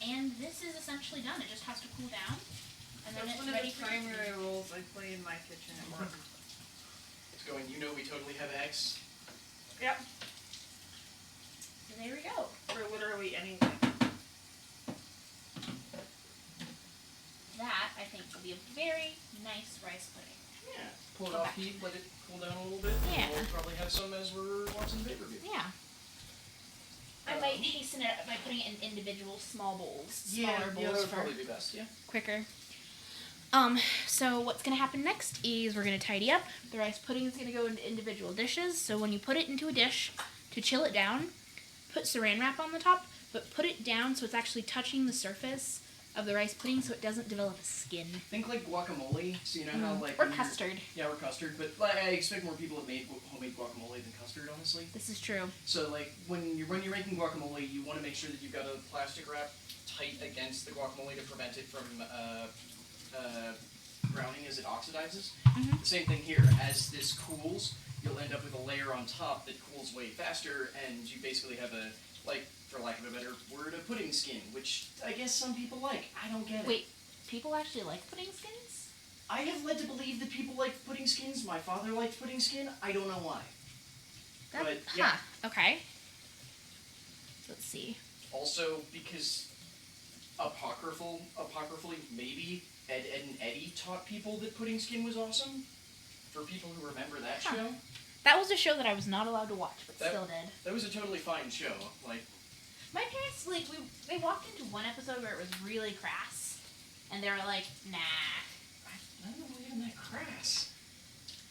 S2: And this is essentially done. It just has to cool down. And then
S3: That's
S2: it's
S3: one of
S2: ready
S3: the
S2: for
S3: primary rules I play in my kitchen at work.
S1: It's going, we totally have X.
S3: Yep.
S2: So there we go.
S3: For literally anything.
S2: That, I think, will be a very nice rice pudding.
S1: Yeah. Pull it
S2: Go
S1: off
S2: back.
S1: heat, let it cool down a little bit.
S2: Yeah.
S1: We'll probably have some as we're watching the pay-per-view.
S2: Yeah. I might hasten it by putting it in individual small bowls. Smaller
S1: that
S2: bowls
S1: would
S2: for
S1: probably be best, yeah.
S2: quicker. So what's gonna happen next is we're gonna tidy up. The rice pudding is gonna go into individual dishes. So when you put it into a dish, to chill it down, put saran wrap on the top, but put it down so it's actually touching the surface of the rice pudding so it doesn't develop a skin.
S1: Think like guacamole, so you know how like...
S2: Or custard.
S1: Yeah, or custard, but like, I expect more people have made homemade guacamole than custard, honestly.
S2: This is true.
S1: So like, when you're making guacamole, you want to make sure that you've got a plastic wrap tight against the guacamole to prevent it from browning as it oxidizes.
S2: Mhm.
S1: The same thing here. As this cools, you'll end up with a layer on top that cools way faster, and you basically have a, like, for lack of a better word, a pudding skin, which I guess some people like. I don't get it.
S2: Wait, people actually like pudding skins?
S1: I have led to believe that people like pudding skins. My father liked pudding skin. I don't know why. But, yeah.
S2: Huh. Okay. Let's see.
S1: Also, because apocryphally, maybe Ed and Eddie taught people that pudding skin was awesome. For people who remember that
S2: Huh.
S1: show.
S2: That was a show that I was not allowed to watch, but still did.
S1: That was a totally fine show. Like,
S2: My parents, like, they walked into one episode where it was really crass, and they were like, nah.
S1: I don't know even that crass.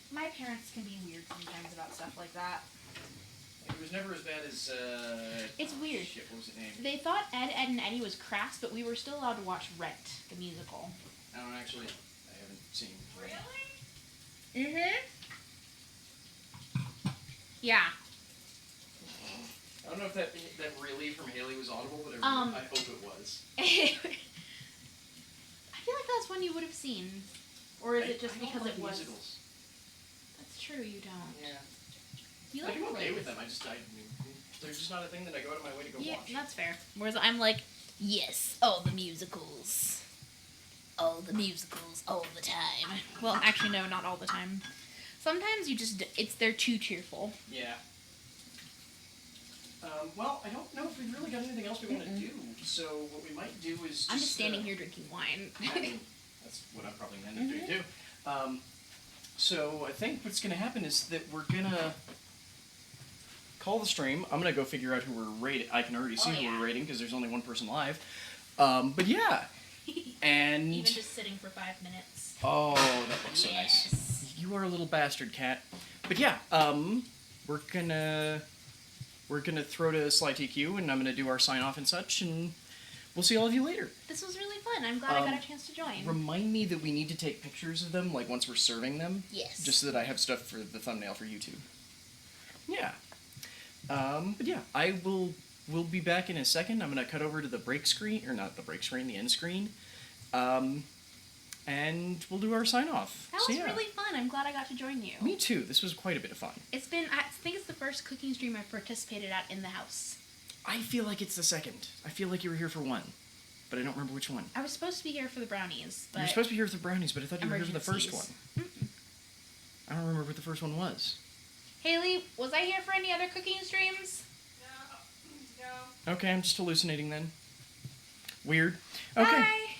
S2: My parents can be weird sometimes about stuff like that.
S1: It was never as bad as,
S2: It's weird.
S1: Shit, what was it named?
S2: They thought Ed, and Eddie was crass, but we were still allowed to watch Rent, the musical.
S1: I don't actually, I haven't seen.
S3: Really?
S2: Mm-hmm. Yeah.
S1: I don't know if that really from Haley was audible, but I hope it was.
S2: I feel like that's one you would have seen. Or is it just
S1: I don't
S2: because
S1: like
S2: it was...
S1: musicals.
S2: That's true, you don't.
S1: Yeah.
S2: You
S1: I'm okay
S2: plays.
S1: with them. They're just not a thing that I go out of my way to go
S2: Yeah,
S1: watch.
S2: that's fair. Whereas I'm like, yes, all the musicals. All the musicals, all the time. Well, actually, no, not all the time. Sometimes they're too cheerful.
S1: Yeah. Well, I don't know if we've really got anything else we want to do. So what we might do is
S2: I'm just standing here drinking wine.
S1: I mean, that's what I'm probably going to end up doing too. So I think what's going to happen is that we're going to call the stream. I'm going to go figure out who we're rating. I can already see who we're rating because there's only one person live. But yeah. And
S2: Even just sitting for 5 minutes.
S1: oh, that looks so nice. You are a little bastard, cat. But yeah, we're gonna throw to Sly TQ, and I'm gonna do our sign off and such, and we'll see all of you later.
S2: This was really fun. I'm glad I got a chance to join.
S1: Remind me that we need to take pictures of them, like once we're serving them.
S2: Yes.
S1: Just so that I have stuff for the thumbnail for YouTube. Yeah. But yeah, we'll be back in a second. I'm gonna cut over to the break screen, or not the break screen, the end screen. And we'll do our sign off.
S2: That was really fun. I'm glad I got to join you.
S1: Me too. This was quite a bit of fun.
S2: I think it's the first cooking stream I've participated at in the house.
S1: I feel like it's the second. I feel like you were here for one, but I don't remember which one.
S2: I was supposed to be here for the brownies, but...
S1: You were supposed to be here for the brownies, but I thought you were here for the first one.
S2: Emergencies.
S1: I don't remember what the first one was.
S2: Haley, was I here for any other cooking streams?
S3: No.
S1: Okay, I'm just hallucinating then. Weird. Okay.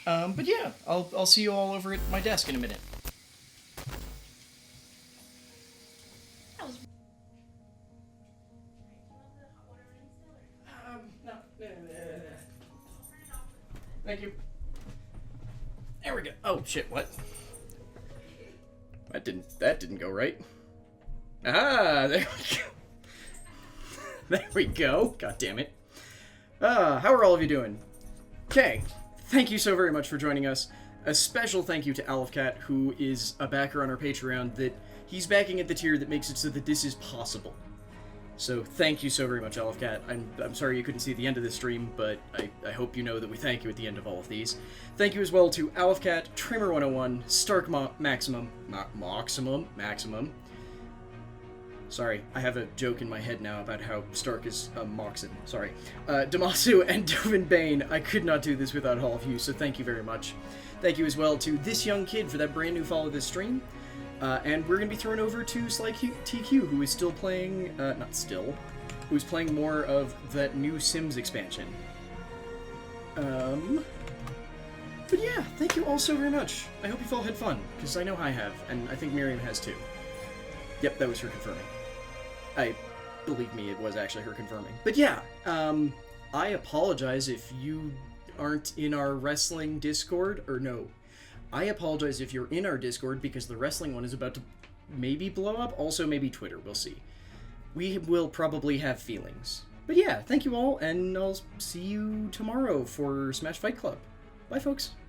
S2: Bye.
S1: But yeah, I'll see you all over at my desk in a minute.
S2: That was...
S1: No. Thank you. There we go. Oh shit! What? That didn't go right. Ah, there we go. There we go. God damn it. How are all of you doing? Okay. Thank you so very much for joining us. A special thank you to Alfcat, who is a backer on our Patreon, that he's backing at the tier that makes it so that this is possible. So thank you so very much, Elfcat. I'm sorry you couldn't see the end of this stream, but I hope you know that we thank you at the end of all of these. Thank you as well to Alfcat, Trimmer101, Stark Maximum. Sorry, I have a joke in my head now about how Stark is a Moxon. Sorry. Damasu and Dovin Bane, I could not do this without all of you, so thank you very much. Thank you as well to This Young Kid for that brand new follow this stream. And we're going to be thrown over to TQ, who is still playing, who's playing more of that new Sims expansion. But yeah, thank you all so very much. I hope you've all had fun, because I know I have, and I think Miriam has too. Yep, that was her confirming. Believe me, it was actually her confirming. But yeah, I apologize if you aren't in our wrestling Discord, or no. I apologize if you're in our Discord, because the wrestling one is about to maybe blow up. Also, maybe Twitter. We'll see. We will probably have feelings. But yeah, thank you all, and I'll see you tomorrow for Smash Fight Club. Bye, folks.